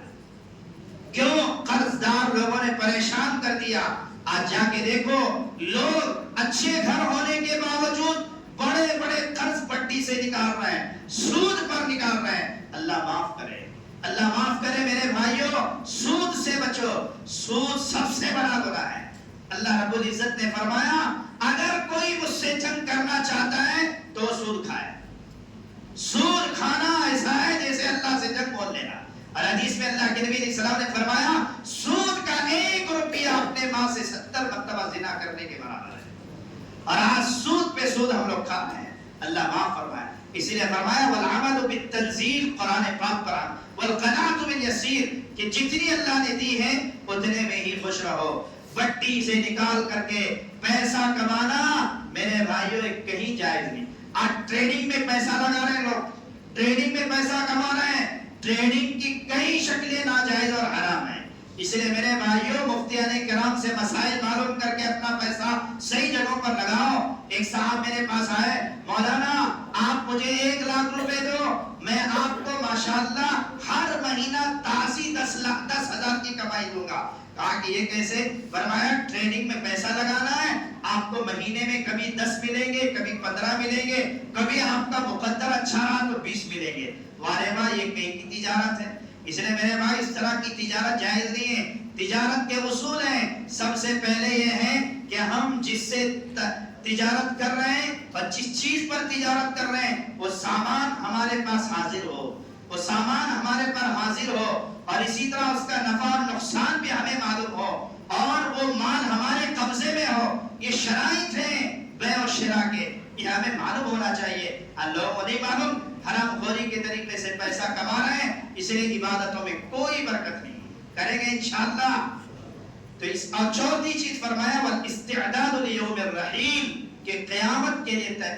کیوں؟ قرض دار لوگوں نے پریشان کر دیا۔ آج جا کے دیکھو، لوگ اچھے گھر ہونے کے باوجود بڑے بڑے قرض بٹی سے نکال رہے ہیں، سود پر نکال رہے ہیں۔ اللہ معاف کرے، اللہ معاف کرے میرے بھائیوں، سود سے بچو، سود سب سے بڑا گناہ ہے۔ اللہ رب العزت نے فرمایا اگر کوئی مجھ سے جنگ کرنا چاہتا ہے تو سود کھائے۔ سود کھانا ایسا ہے جیسے اللہ سے جنگ بول لینا۔ اور حدیث میں اللہ کے نبی علیہ السلام نے فرمایا سود کا 1 روپیہ اپنے ماں سے 70 مرتبہ زنا کرنے کے برابر ہے۔ اور آج سود پہ سود ہم لوگ کھا رہے ہیں، اللہ معاف فرمائے۔ اسی لیے فرمایا والعمل بالتنزیل، قرآن پاک پر والقناعۃ بالیسیر، کہ جتنی اللہ نے دی ہے اتنے میں ہی خوش رہو۔ بٹی سے نکال کر کے پیسہ کمانا میرے بھائیوں کہیں جائز نہیں۔ آج ٹریڈنگ میں پیسہ لگا رہے ہیں لوگ، ٹریڈنگ میں پیسہ کما رہے ہیں، ٹریڈنگ کی کئی شکلیں ناجائز اور حرام ہیں۔ اس لیے میرے بھائیوں مفتیان کرام سے مسائل معلوم کر کے اپنا پیسہ صحیح جگہوں پر لگاؤ۔ ایک صاحب میرے پاس آئے، مولانا آپ مجھے 1 لاکھ روپے دو، میں آپ کو ماشاءاللہ ہر مہینہ تازی 10,000 کی کمائی دوں گا۔ کہا کہ یہ کیسے؟ فرمایا ٹریڈنگ میں پیسہ لگانا ہے، آپ کو مہینے میں کبھی 10 ملیں گے، کبھی 15 ملیں گے، کبھی آپ کا مقدر اچھا رہا تو 20 ملیں گے۔ وارے واہ، یہ کہیں کی تجارت ہے؟ اس لیے میرے بھائی اس طرح کی تجارت جائز نہیں ہے. تجارت کے اصول ہیں. سب سے پہلے یہ ہے کہ ہم جس سے تجارت کر رہے ہیں اور جس چیز پر تجارت کر رہے ہیں وہ سامان ہمارے پاس حاضر ہو، وہ سامان ہمارے پر حاضر ہو، اور اسی طرح اس کا نفع اور نقصان بھی ہمیں معلوم ہو، اور وہ مال ہمارے قبضے میں ہو. یہ شرائط ہیں بیع و شراء کے، یہ ہمیں معلوم ہونا چاہیے. لوگوں کو نہیں معلوم، حرام خوری کے طریقے سے پیسہ کما رہے ہیں، اس لیے عبادتوں میں کوئی برکت نہیں. کریں گے انشاءاللہ. تو اس اور چوتھی چیز فرمایا والاستعداد لیوم الرحیم، کہ قیامت کے لیے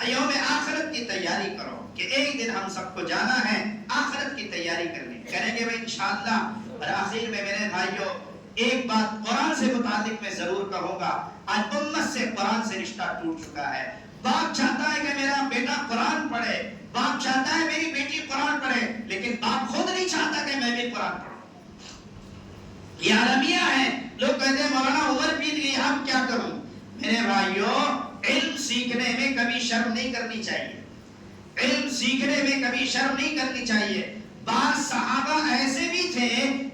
یوم آخرت کی تیاری کرو، کہ ایک دن ہم سب کو جانا ہے، آخرت کی تیاری کرنی. کریں گے انشاءاللہ. اور آخر میں میرے بھائیوں ایک بات قرآن سے متعلق میں ضرور کہوں گا. آج امت سے قرآن سے رشتہ ٹوٹ چکا ہے. باپ چاہتا ہے کہ میرا بیٹا قرآن پڑھے، باپ چاہتا ہے میری بیٹی قرآن پڑھے، لیکن باپ خود نہیں چاہتا کہ میں بھی قرآن پڑھوں. یہ عالمیہ ہے. لوگ کہتے ہیں مولانا عمر بیت گئی اب کیا کروں. میرے بھائیوں علم سیکھنے میں کبھی شرم نہیں کرنی چاہیے. علم سیکھنے میں کبھی شرم نہیں کرنی چاہیے. بعض صحابہ ایسے بھی تھے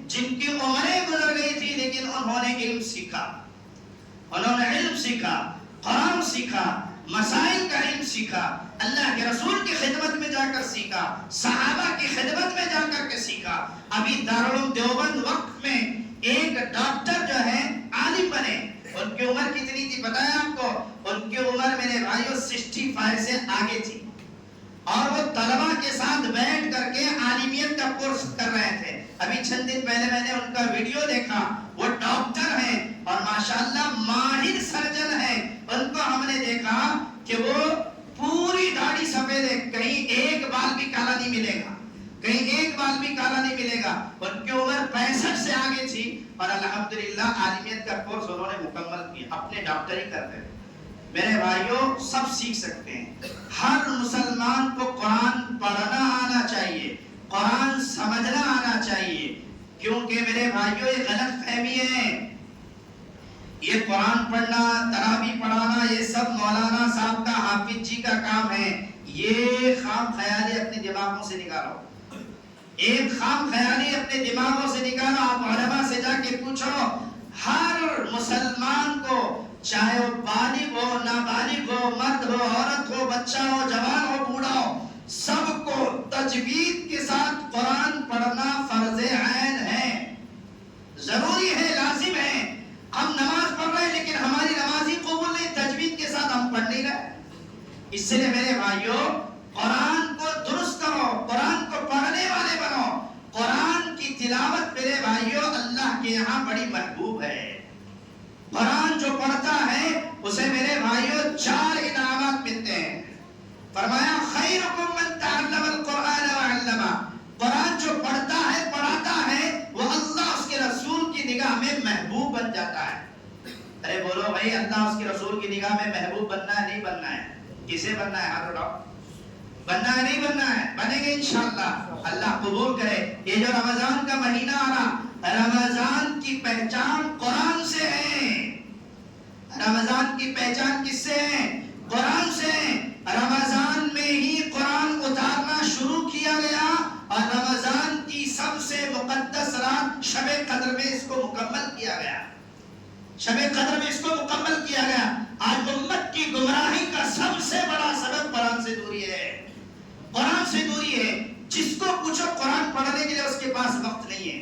جن کی عمریں گزر گئی تھی لیکن انہوں نے علم سیکھا. انہوں نے علم سیکھا، قرآن سیکھا، مسائل کا علم سیکھا، اللہ کے رسول کی خدمت میں جا کر سیکھا، صحابہ کی خدمت میں جا کر کے سیکھا. ابھی دارالعلوم دیوبند وقت میں ایک ڈاکٹر جو ہے عالم بنے. ان کی عمر کتنی تھی پتہ ہے آپ کو؟ ان کی عمر میرے بھائیوں 65 سے آگے تھی، اور وہ طلبہ کے ساتھ بیٹھ کر کے عالمیت کا کورس کر رہے تھے. ابھی چند دن پہلے میں نے ان کا ویڈیو دیکھا. وہ ڈاکٹر ہیں اور ماشاءاللہ ماہر سرجن ہیں. ان کو ہم نے دیکھا کہ وہ پوری داڑھی سفید ہے، کہیں ایک بال بھی کالا نہیں ملے گا، کہیں ایک بال بھی کالا نہیں ملے گا. ان کی عمر 65 سے آگے تھی اور الحمدللہ عالمیت کا کورس انہوں نے مکمل کیا. اپنے ڈاکٹری کرتے ہیں. میرے بھائیوں سب سیکھ سکتے ہیں. ہر مسلمان کو قرآن پڑھنا آنا چاہیے، قرآن سمجھنا آنا چاہیے. کیونکہ میرے بھائیوں یہ غلط فہمی ہے. یہ قرآن پڑھنا، تراویح پڑھانا، یہ سب مولانا صاحب کا، حافظ جی کا کام ہے. یہ خام خیالی اپنے دماغوں سے نکالو. ایک خام خیالی اپنے دماغوں سے نکالو. آپ علماء سے جا کے پوچھو. ہر مسلمان کو چاہے وہ بالغ ہو، نابالغ ہو، مرد ہو، عورت ہو، بچہ ہو، جوان ہو، بوڑھا ہو، سب کو تجوید کے ساتھ قرآن پڑھنا فرض عین ہے، ضروری ہے، لازم ہے. ہم نماز پڑھ رہے ہیں لیکن ہماری نماز ہی قبول نہیں، تجوید کے ساتھ ہم پڑھ نہیں رہے. اس لیے میرے بھائیوں قرآن کو درست کرو، قرآن کو پڑھنے والے بنو. قرآن کی تلاوت میرے بھائیوں اللہ کے یہاں بڑی محبوب ہے. قرآن جو پڑھتا ہے اسے میرے بھائیوں 4 انعامات ملتے ہیں. فرمایا خیرکم من تعلم القرآن وعلمہ. قرآن جو پڑھتا ہے، پڑھاتا ہے، وہ اللہ اس کے رسول کی نگاہ میں محبوب بن جاتا ہے. ارے بولو بھائی، اللہ اس کے رسول کی نگاہ میں محبوب بننا ہے نہیں بننا ہے؟ کسے بننا ہے؟ ہاتھ اٹھاؤ. بننا ہے نہیں بننا ہے؟ بنیں گے انشاءاللہ. اللہ قبول کرے. یہ جو رمضان کا مہینہ آ رہا، رمضان کی پہچان قرآن سے ہے. رمضان کی پہچان کس سے ہے؟ قرآن سے. رمضان میں ہی قرآن اتارنا شروع کیا گیا اور رمضان کی سب سے مقدس رات شب قدر میں اس کو مکمل کیا گیا. شب قدر میں اس کو مکمل کیا گیا. آج امت کی گمراہی کا سب سے بڑا سبب قرآن سے دوری ہے. قرآن سے دوری ہے. جس کو پوچھو قرآن پڑھنے کے لیے اس کے پاس وقت نہیں ہے.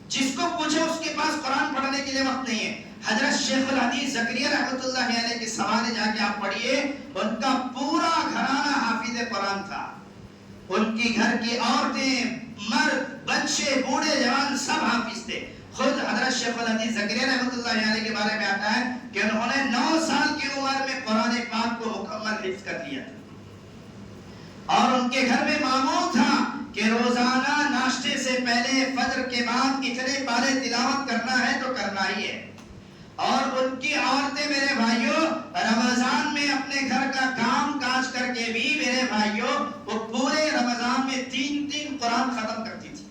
جس کو پوچھو اس کے پاس قرآن پڑھنے کے لیے وقت نہیں ہے. حضرت شیخ الحدیث زکریا رحمۃ اللہ علیہ کے سوالے جا کے آپ پڑھیے. ان کا پورا گھرانہ حافظ قرآن تھا. ان کی گھر کی عورتیں، مرد، بچے، بوڑھے، جوان سب حافظ تھے. خود حضرت شیخ الحدیث زکریا رحمۃ اللہ علیہ کے بارے میں آتا ہے کہ انہوں نے 9 سال کی عمر میں قرآن پاک کو مکمل حفظ کر لیا اور ان کے گھر میں معمول تھا کہ روزانہ ناشتے سے پہلے فجر کے بعد اتنے پارے تلاوت کرنا ہے تو کرنا ہی ہے. اور ان کی عورتیں میرے بھائیوں رمضان میں اپنے گھر کا کام کاج کر کے بھی میرے بھائیوں وہ پورے رمضان میں 3 قرآن ختم کرتی تھی.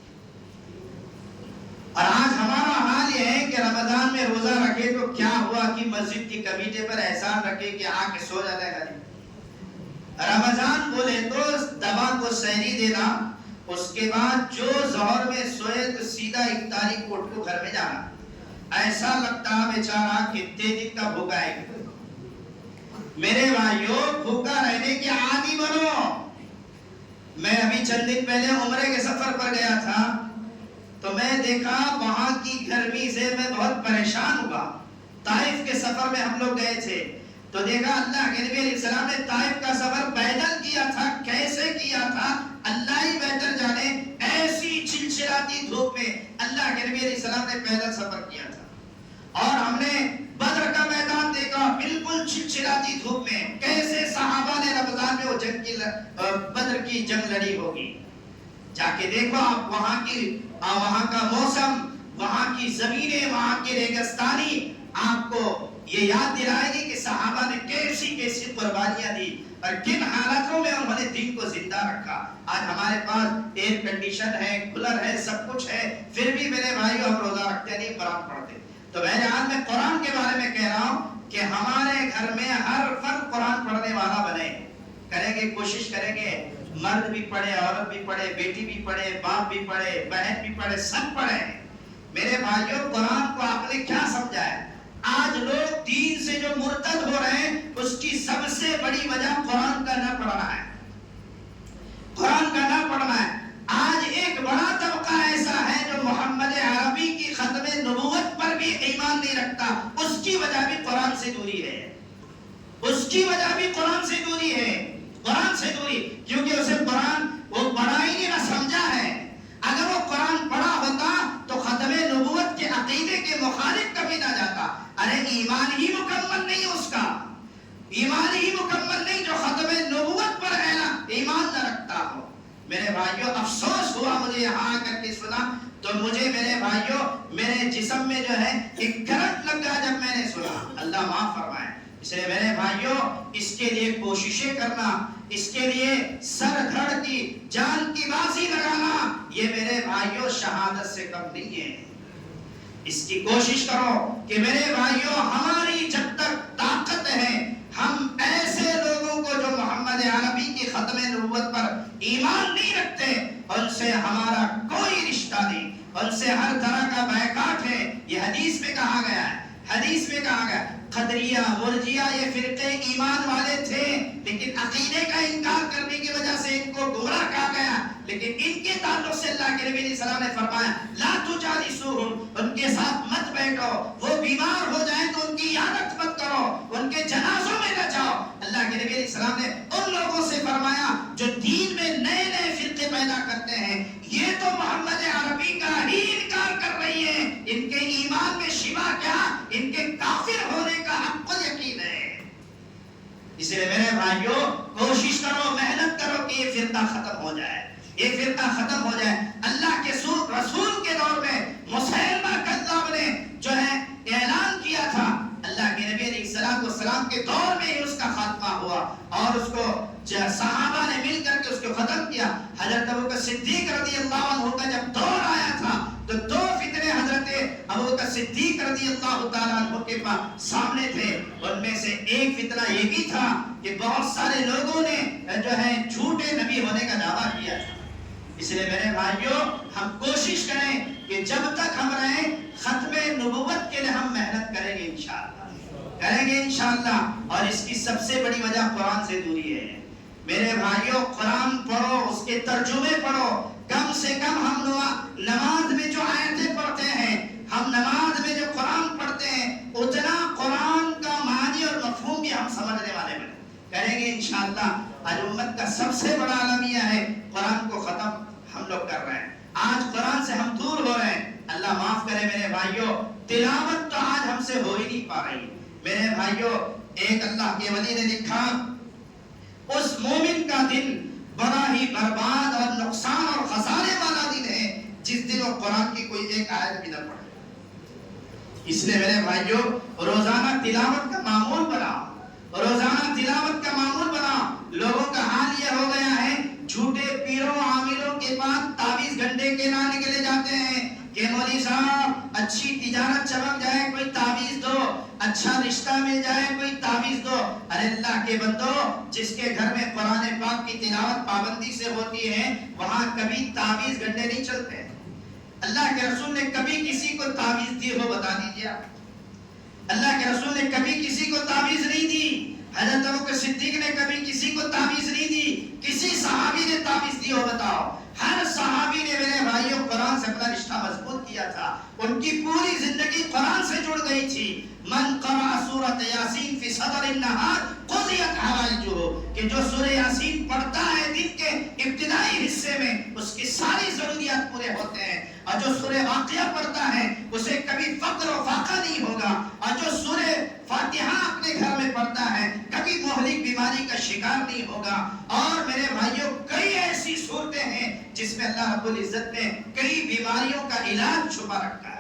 اور آج ہمارا حال یہ ہے کہ رمضان میں روزہ رکھے تو کیا ہوا کہ مسجد کی کمیٹی پر احسان رکھے کہ آ کے سو جاتا ہے. رمضان بولے تو دوا کو سحری دینا، اس کے بعد جو ظہر میں سوئے تو سیدھا افطاری کو اٹھ کو گھر میں جانا. ایسا لگتا بیچارہ کتنے دن کا بھوکا ہے. میرے بھائیوں بھوکا رہنے کے عادی بنو. میں ابھی چند دن پہلے عمرے کے سفر پر گیا تھا تو میں دیکھا وہاں کی گرمی سے میں بہت پریشان ہوا. طائف کے سفر میں ہم لوگ گئے تھے تو دیکھا اللہ کے نبی علیہ السلام نے طائف کا سفر پیدل کیا تھا. کیسے کیا تھا اللہ ہی بہتر جانے. ایسی چلچلاتی دھوپ میں اللہ کے نبی علیہ السلام نے پیدل سفر کیا تھا. اور ہم نے بدر کا میدان دیکھا بالکل چلچلاتی دھوپ میں کیسے صحابہ نے رمضان میں وہ جنگ کی بدر کی جنگ لڑی ہوگی. جا کے دیکھو آپ وہاں کا موسم, وہاں کی زمینیں, وہاں کے ریگستانی آپ کو یہ یاد دلائے گی کہ صحابہ نے کیسی کیسی قربانیاں دی اور کن حالاتوں میں انہوں نے دین کو زندہ رکھا. آج ہمارے پاس ایئر کنڈیشن ہے, کولر ہے, سب کچھ ہے, پھر بھی میرے بھائیو ہم روزہ رکھتے نہیں, قرآن پڑھتے. تو میں قرآن کے بارے میں کہہ رہا ہوں کہ ہمارے گھر میں ہر فرد قرآن پڑھنے والا بنے. کریں گے, کوشش کریں گے, مرد بھی پڑھے, عورت بھی پڑھے, بیٹی بھی پڑھے, باپ بھی پڑھے, بہن بھی پڑھے, سب پڑھے. میرے بھائیوں قرآن کو آپ نے کیا سمجھا ہے؟ آج لوگ دین سے جو مرتد ہو رہے ہیں اس کی سب سے بڑی وجہ قرآن کا نہ پڑھنا ہے. قرآن کا نہ پڑھنا ہے. آج ایک بڑا طبقہ ایسا ہے جو محمد عربی کی ختم نبوت پر بھی ایمان نہیں رکھتا. اس کی وجہ بھی قرآن سے دوری ہے. اس کی وجہ بھی قرآن سے دوری ہے. قرآن سے دوری کیونکہ اسے قرآن وہ پڑھا ہی نہیں, نہ سمجھا ہے. اگر وہ قرآن پڑھا ہوتا تو ختم نبوت کے عقیدے کے مخالف کبھی نہ جاتا. ارے ایمان ہی مکمل نہیں اس کا, ایمان ہی مکمل نہیں جو ختم نبوت پر ایمان نہ رکھتا ہو. میرے بھائیوں افسوس ہوا مجھے یہاں آ کر کے سنا تو مجھے میرے بھائیوں میرے جسم میں جو ہے ایک کرنٹ لگا جب میں نے سنا. اللہ معاف فرمائے. اس لیے میرے بھائیوں اس کے لیے کوششیں کرنا, اس کے لیے سر دھڑ کی جان کی بازی لگانا, یہ میرے بھائیوں شہادت سے کم نہیں ہے. اس کی کوشش کرو کہ میرے بھائیوں ہماری جب تک طاقت ہے ہم ایسے لوگوں کو جو محمد عربی کی ختم نبوت پر ایمان نہیں رکھتے ان سے ہمارا کوئی رشتہ نہیں, ان سے ہر طرح کا بائیکاٹ ہے. یہ حدیث میں کہا گیا ہے, حدیث میں کہا گیا قدریہ, مرجیہ یہ فرقے ایمان والے تھے لیکن عقیدے کا انکار کرنے کی وجہ سے ان کو گمراہ کہا گیا. لیکن ان کے تعلق سے اللہ کے نبی علیہ السلام نے فرمایا لا تجالسوہم, ان کے ساتھ مت بیٹھو, وہ بیمار ہو جائیں تو ان کی عیادت مت کرو, ان کے جنازوں میں نہ جاؤ. اللہ کے نبی علیہ السلام نے ان لوگوں سے فرمایا جو دین میں نئے نئے فرقے پیدا کرتے ہیں, یہ تو محمد عربی کا ہی انکار کر رہی ہے, ان کے ایمان میں شبہ کیا, ان کے کافر ہونے کا حق یقین ہے. اس لیے میرے بھائیوں کوشش کرو, محنت کرو کہ یہ فرقہ ختم ہو جائے, یہ فرقہ ختم ہو جائے. اللہ کے رسول کے دور میں مسیلمہ کذاب نے جو ہے اعلان کیا تھا, اللہ کے نبی علیہ السلام کے دور میں ہی اس کا خاتمہ ہوا اور اس کو صحابہ نے مل کر کے اس کو ختم کیا. حضرت ابوبکر صدیق رضی اللہ عنہ کا جب دور آیا تھا تو دو فتنے حضرت ابوبکر صدیق رضی اللہ تعالیٰ عنہ کے سامنے تھے. ان میں سے ایک فتنہ یہ بھی تھا کہ بہت سارے لوگوں نے جو ہے جھوٹے نبی ہونے کا دعویٰ کیا تھا. اس لیے میرے بھائیوں ہم کوشش کریں کہ جب تک ہم رہیں ختم نبوت کے لیے ہم محنت کریں گے انشاءاللہ. اور اس کی سب سے بڑی وجہ قرآن سے دوری ہے. میرے بھائیوں قرآن پڑھو, اس کے ترجمے پڑھو. کم سے کم ہم نماز میں جو آیتیں پڑھتے ہیں, ہم نماز میں جو قرآن پڑھتے ہیں اتنا قرآن کا معنی اور مفہوم بھی ہم سمجھنے والے کریں گے انشاءاللہ. آج امت کا سب سے بڑا المیہ ہے قرآن کو ختم ہم لوگ کر رہے ہیں. آج قرآن سے ہم دور ہو رہے ہیں. اللہ معاف کرے میرے بھائیوں, تلاوت تو آج ہم سے ہو ہی نہیں پا رہی. میرے بھائیوں ایک اللہ کے ولی نے لکھا اس مومن کا دن بڑا ہی برباد اور نقصان اور خسارے والا دن ہے جس دن وہ قرآن کی کوئی ایک آیت بھی نہ پڑھے. اس لیے میرے بھائیوں روزانہ تلاوت کا معمول بناؤ, روزانہ تلاوت کا معمول بناؤ. لوگوں کا حال یہ ہو گیا ہے جھوٹے پیروں عاملوں کے پاس تعویذ گھنٹے کے لانے کے لیے جاتے ہیں کہ مولوی صاحب اچھی تجارت چمک جائے کوئی تعویذ دو, اچھا رشتہ مل جائے کوئی تعویذ دو. ارے اللہ اللہ کے بندو جس کے گھر میں قرآن پاک کی تلاوت پابندی سے ہوتی ہے وہاں کبھی تعویذ گھنٹے نہیں چلتے. اللہ کے رسول نے کبھی کسی کو تعویذ دی ہو بتا دیجیے آپ. اللہ کے رسول نے کبھی کسی کو تعویذ نہیں دی. حضرت ابوبکر صدیق نے کبھی کسی کو تعویذ نہیں دی. کسی صحابی نے تعویذ دی ہو بتاؤ؟ ہر صحابی نے میرے بھائیوں قرآن سے اپنا رشتہ مضبوط کیا تھا. ان کی پوری زندگی قرآن سے جڑ گئی تھی. من قرأ سورۃ یاسین فی صدر النہار قضیت حوائجہ، کہ جو سورہ یاسین پڑھتا ہے دن کے ابتدائی حصے میں اس کی ساری ضروریات پورے ہوتے ہیں. اور جو سورہ واقعہ پڑھتا ہے اسے کبھی فقر و فاقہ نہیں ہوگا. اور جو سورہ فاتحہ اپنے گھر میں پڑھتا ہے کبھی مہلک بیماری کا شکار نہیں ہوگا. اور میرے بھائیوں کئی ایسی صورتیں ہیں جس میں اللہ رب العزت نے کئی بیماریوں کا علاج چھپا رکھا ہے.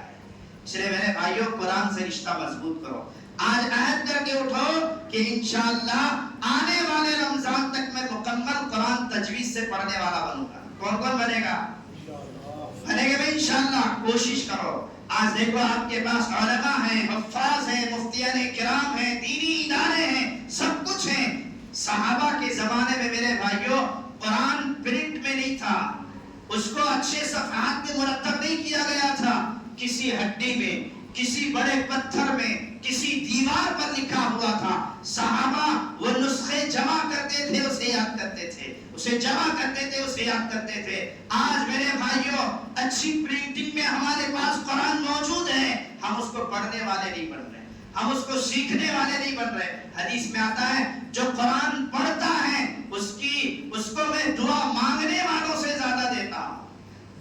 اس لیے میرے بھائیوں قرآن سے رشتہ مضبوط کرو. آج عہد کر کے اٹھو کہ انشاءاللہ آنے والے رمضان تک میں مکمل قرآن تجوید سے پڑھنے والا بنوں گا. کون کون بنے گا؟ بنے گا بھائی انشاءاللہ. کوشش کرو. آج دیکھو آپ کے پاس علماء ہیں، حفاظ ہیں، مفتیان کرام ہیں، دینی ادارے ہیں، سب کچھ ہیں. صحابہ کے زمانے میں میرے بھائیوں قرآن پرنٹ میں نہیں تھا. اس کو اچھے صفحات میں مرتب نہیں کیا گیا تھا. کسی ہڈی میں، کسی بڑے پتھر میں، کسی دیوار پر لکھا ہوا تھا. صحابہ وہ نسخے جمع کرتے تھے، اسے یاد کرتے تھے، اسے جمع کرتے تھے، اسے یاد کرتے تھے. آج میرے بھائیوں اچھی پرنٹنگ میں ہمارے پاس قرآن موجود ہے، ہم اس کو پڑھنے والے نہیں بن رہے، ہم اس کو سیکھنے والے نہیں بن رہے. حدیث میں آتا ہے جو قرآن پڑھتا ہے اس کو میں دعا مانگنے والوں سے زیادہ دیتا ہوں،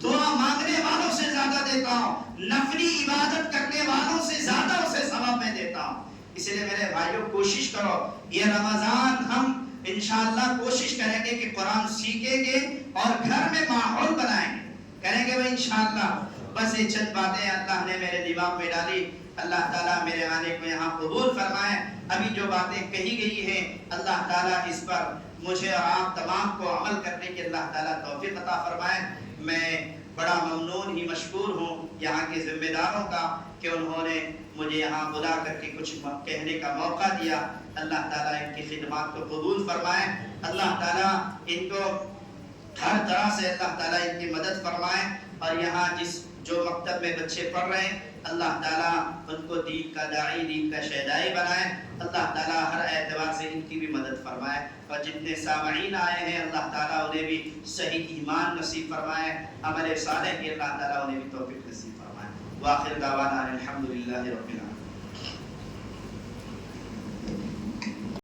دعا مانگنے والوں سے زیادہ دیتا ہوں، نفلی عبادت کرنے والوں سے زیادہ اسے ثواب میں دیتا ہوں. اس لیے میرے بھائیوں کوشش کرو یہ رمضان ہم انشاءاللہ کوشش کریں گے کہ قرآن سیکھیں گے اور گھر میں ماحول بنائیں گے. کریں گے بھائی انشاءاللہ. بس یہ چند باتیں اللہ نے میرے دماغ میں ڈالی. اللہ تعالیٰ میرے آنے کو یہاں قبول فرمائے. ابھی جو باتیں کہی گئی ہیں اللہ تعالیٰ اس پر مجھے اور آپ تمام کو عمل کرنے کی اللہ تعالیٰ توفیق عطا فرمائے. میں بڑا ممنون ہی مشکور ہوں یہاں کے ذمہ داروں کا کہ انہوں نے مجھے یہاں بلا کر کے کچھ کہنے کا موقع دیا. اللہ تعالیٰ ان کی خدمات کو قبول فرمائے. اللہ تعالیٰ ان کو ہر طرح سے اللہ تعالیٰ ان کی مدد فرمائے. اور یہاں جو مکتب میں بچے پڑھ رہے ہیں اللہ تعالیٰ ان کو دین کا داعی، دین کا شہدائی بنائے. اللہ تعالیٰ ہر اعتبار سے ان کی بھی مدد فرمائے. اور جتنے سامعین آئے ہیں اللہ تعالیٰ انہیں بھی صحیح ایمان نصیب فرمائے، عمل صالح کی اللہ تعالیٰ انہیں بھی توفیق نصیب فرمائے. وآخر دعوانا الحمدللہ رب العالمین.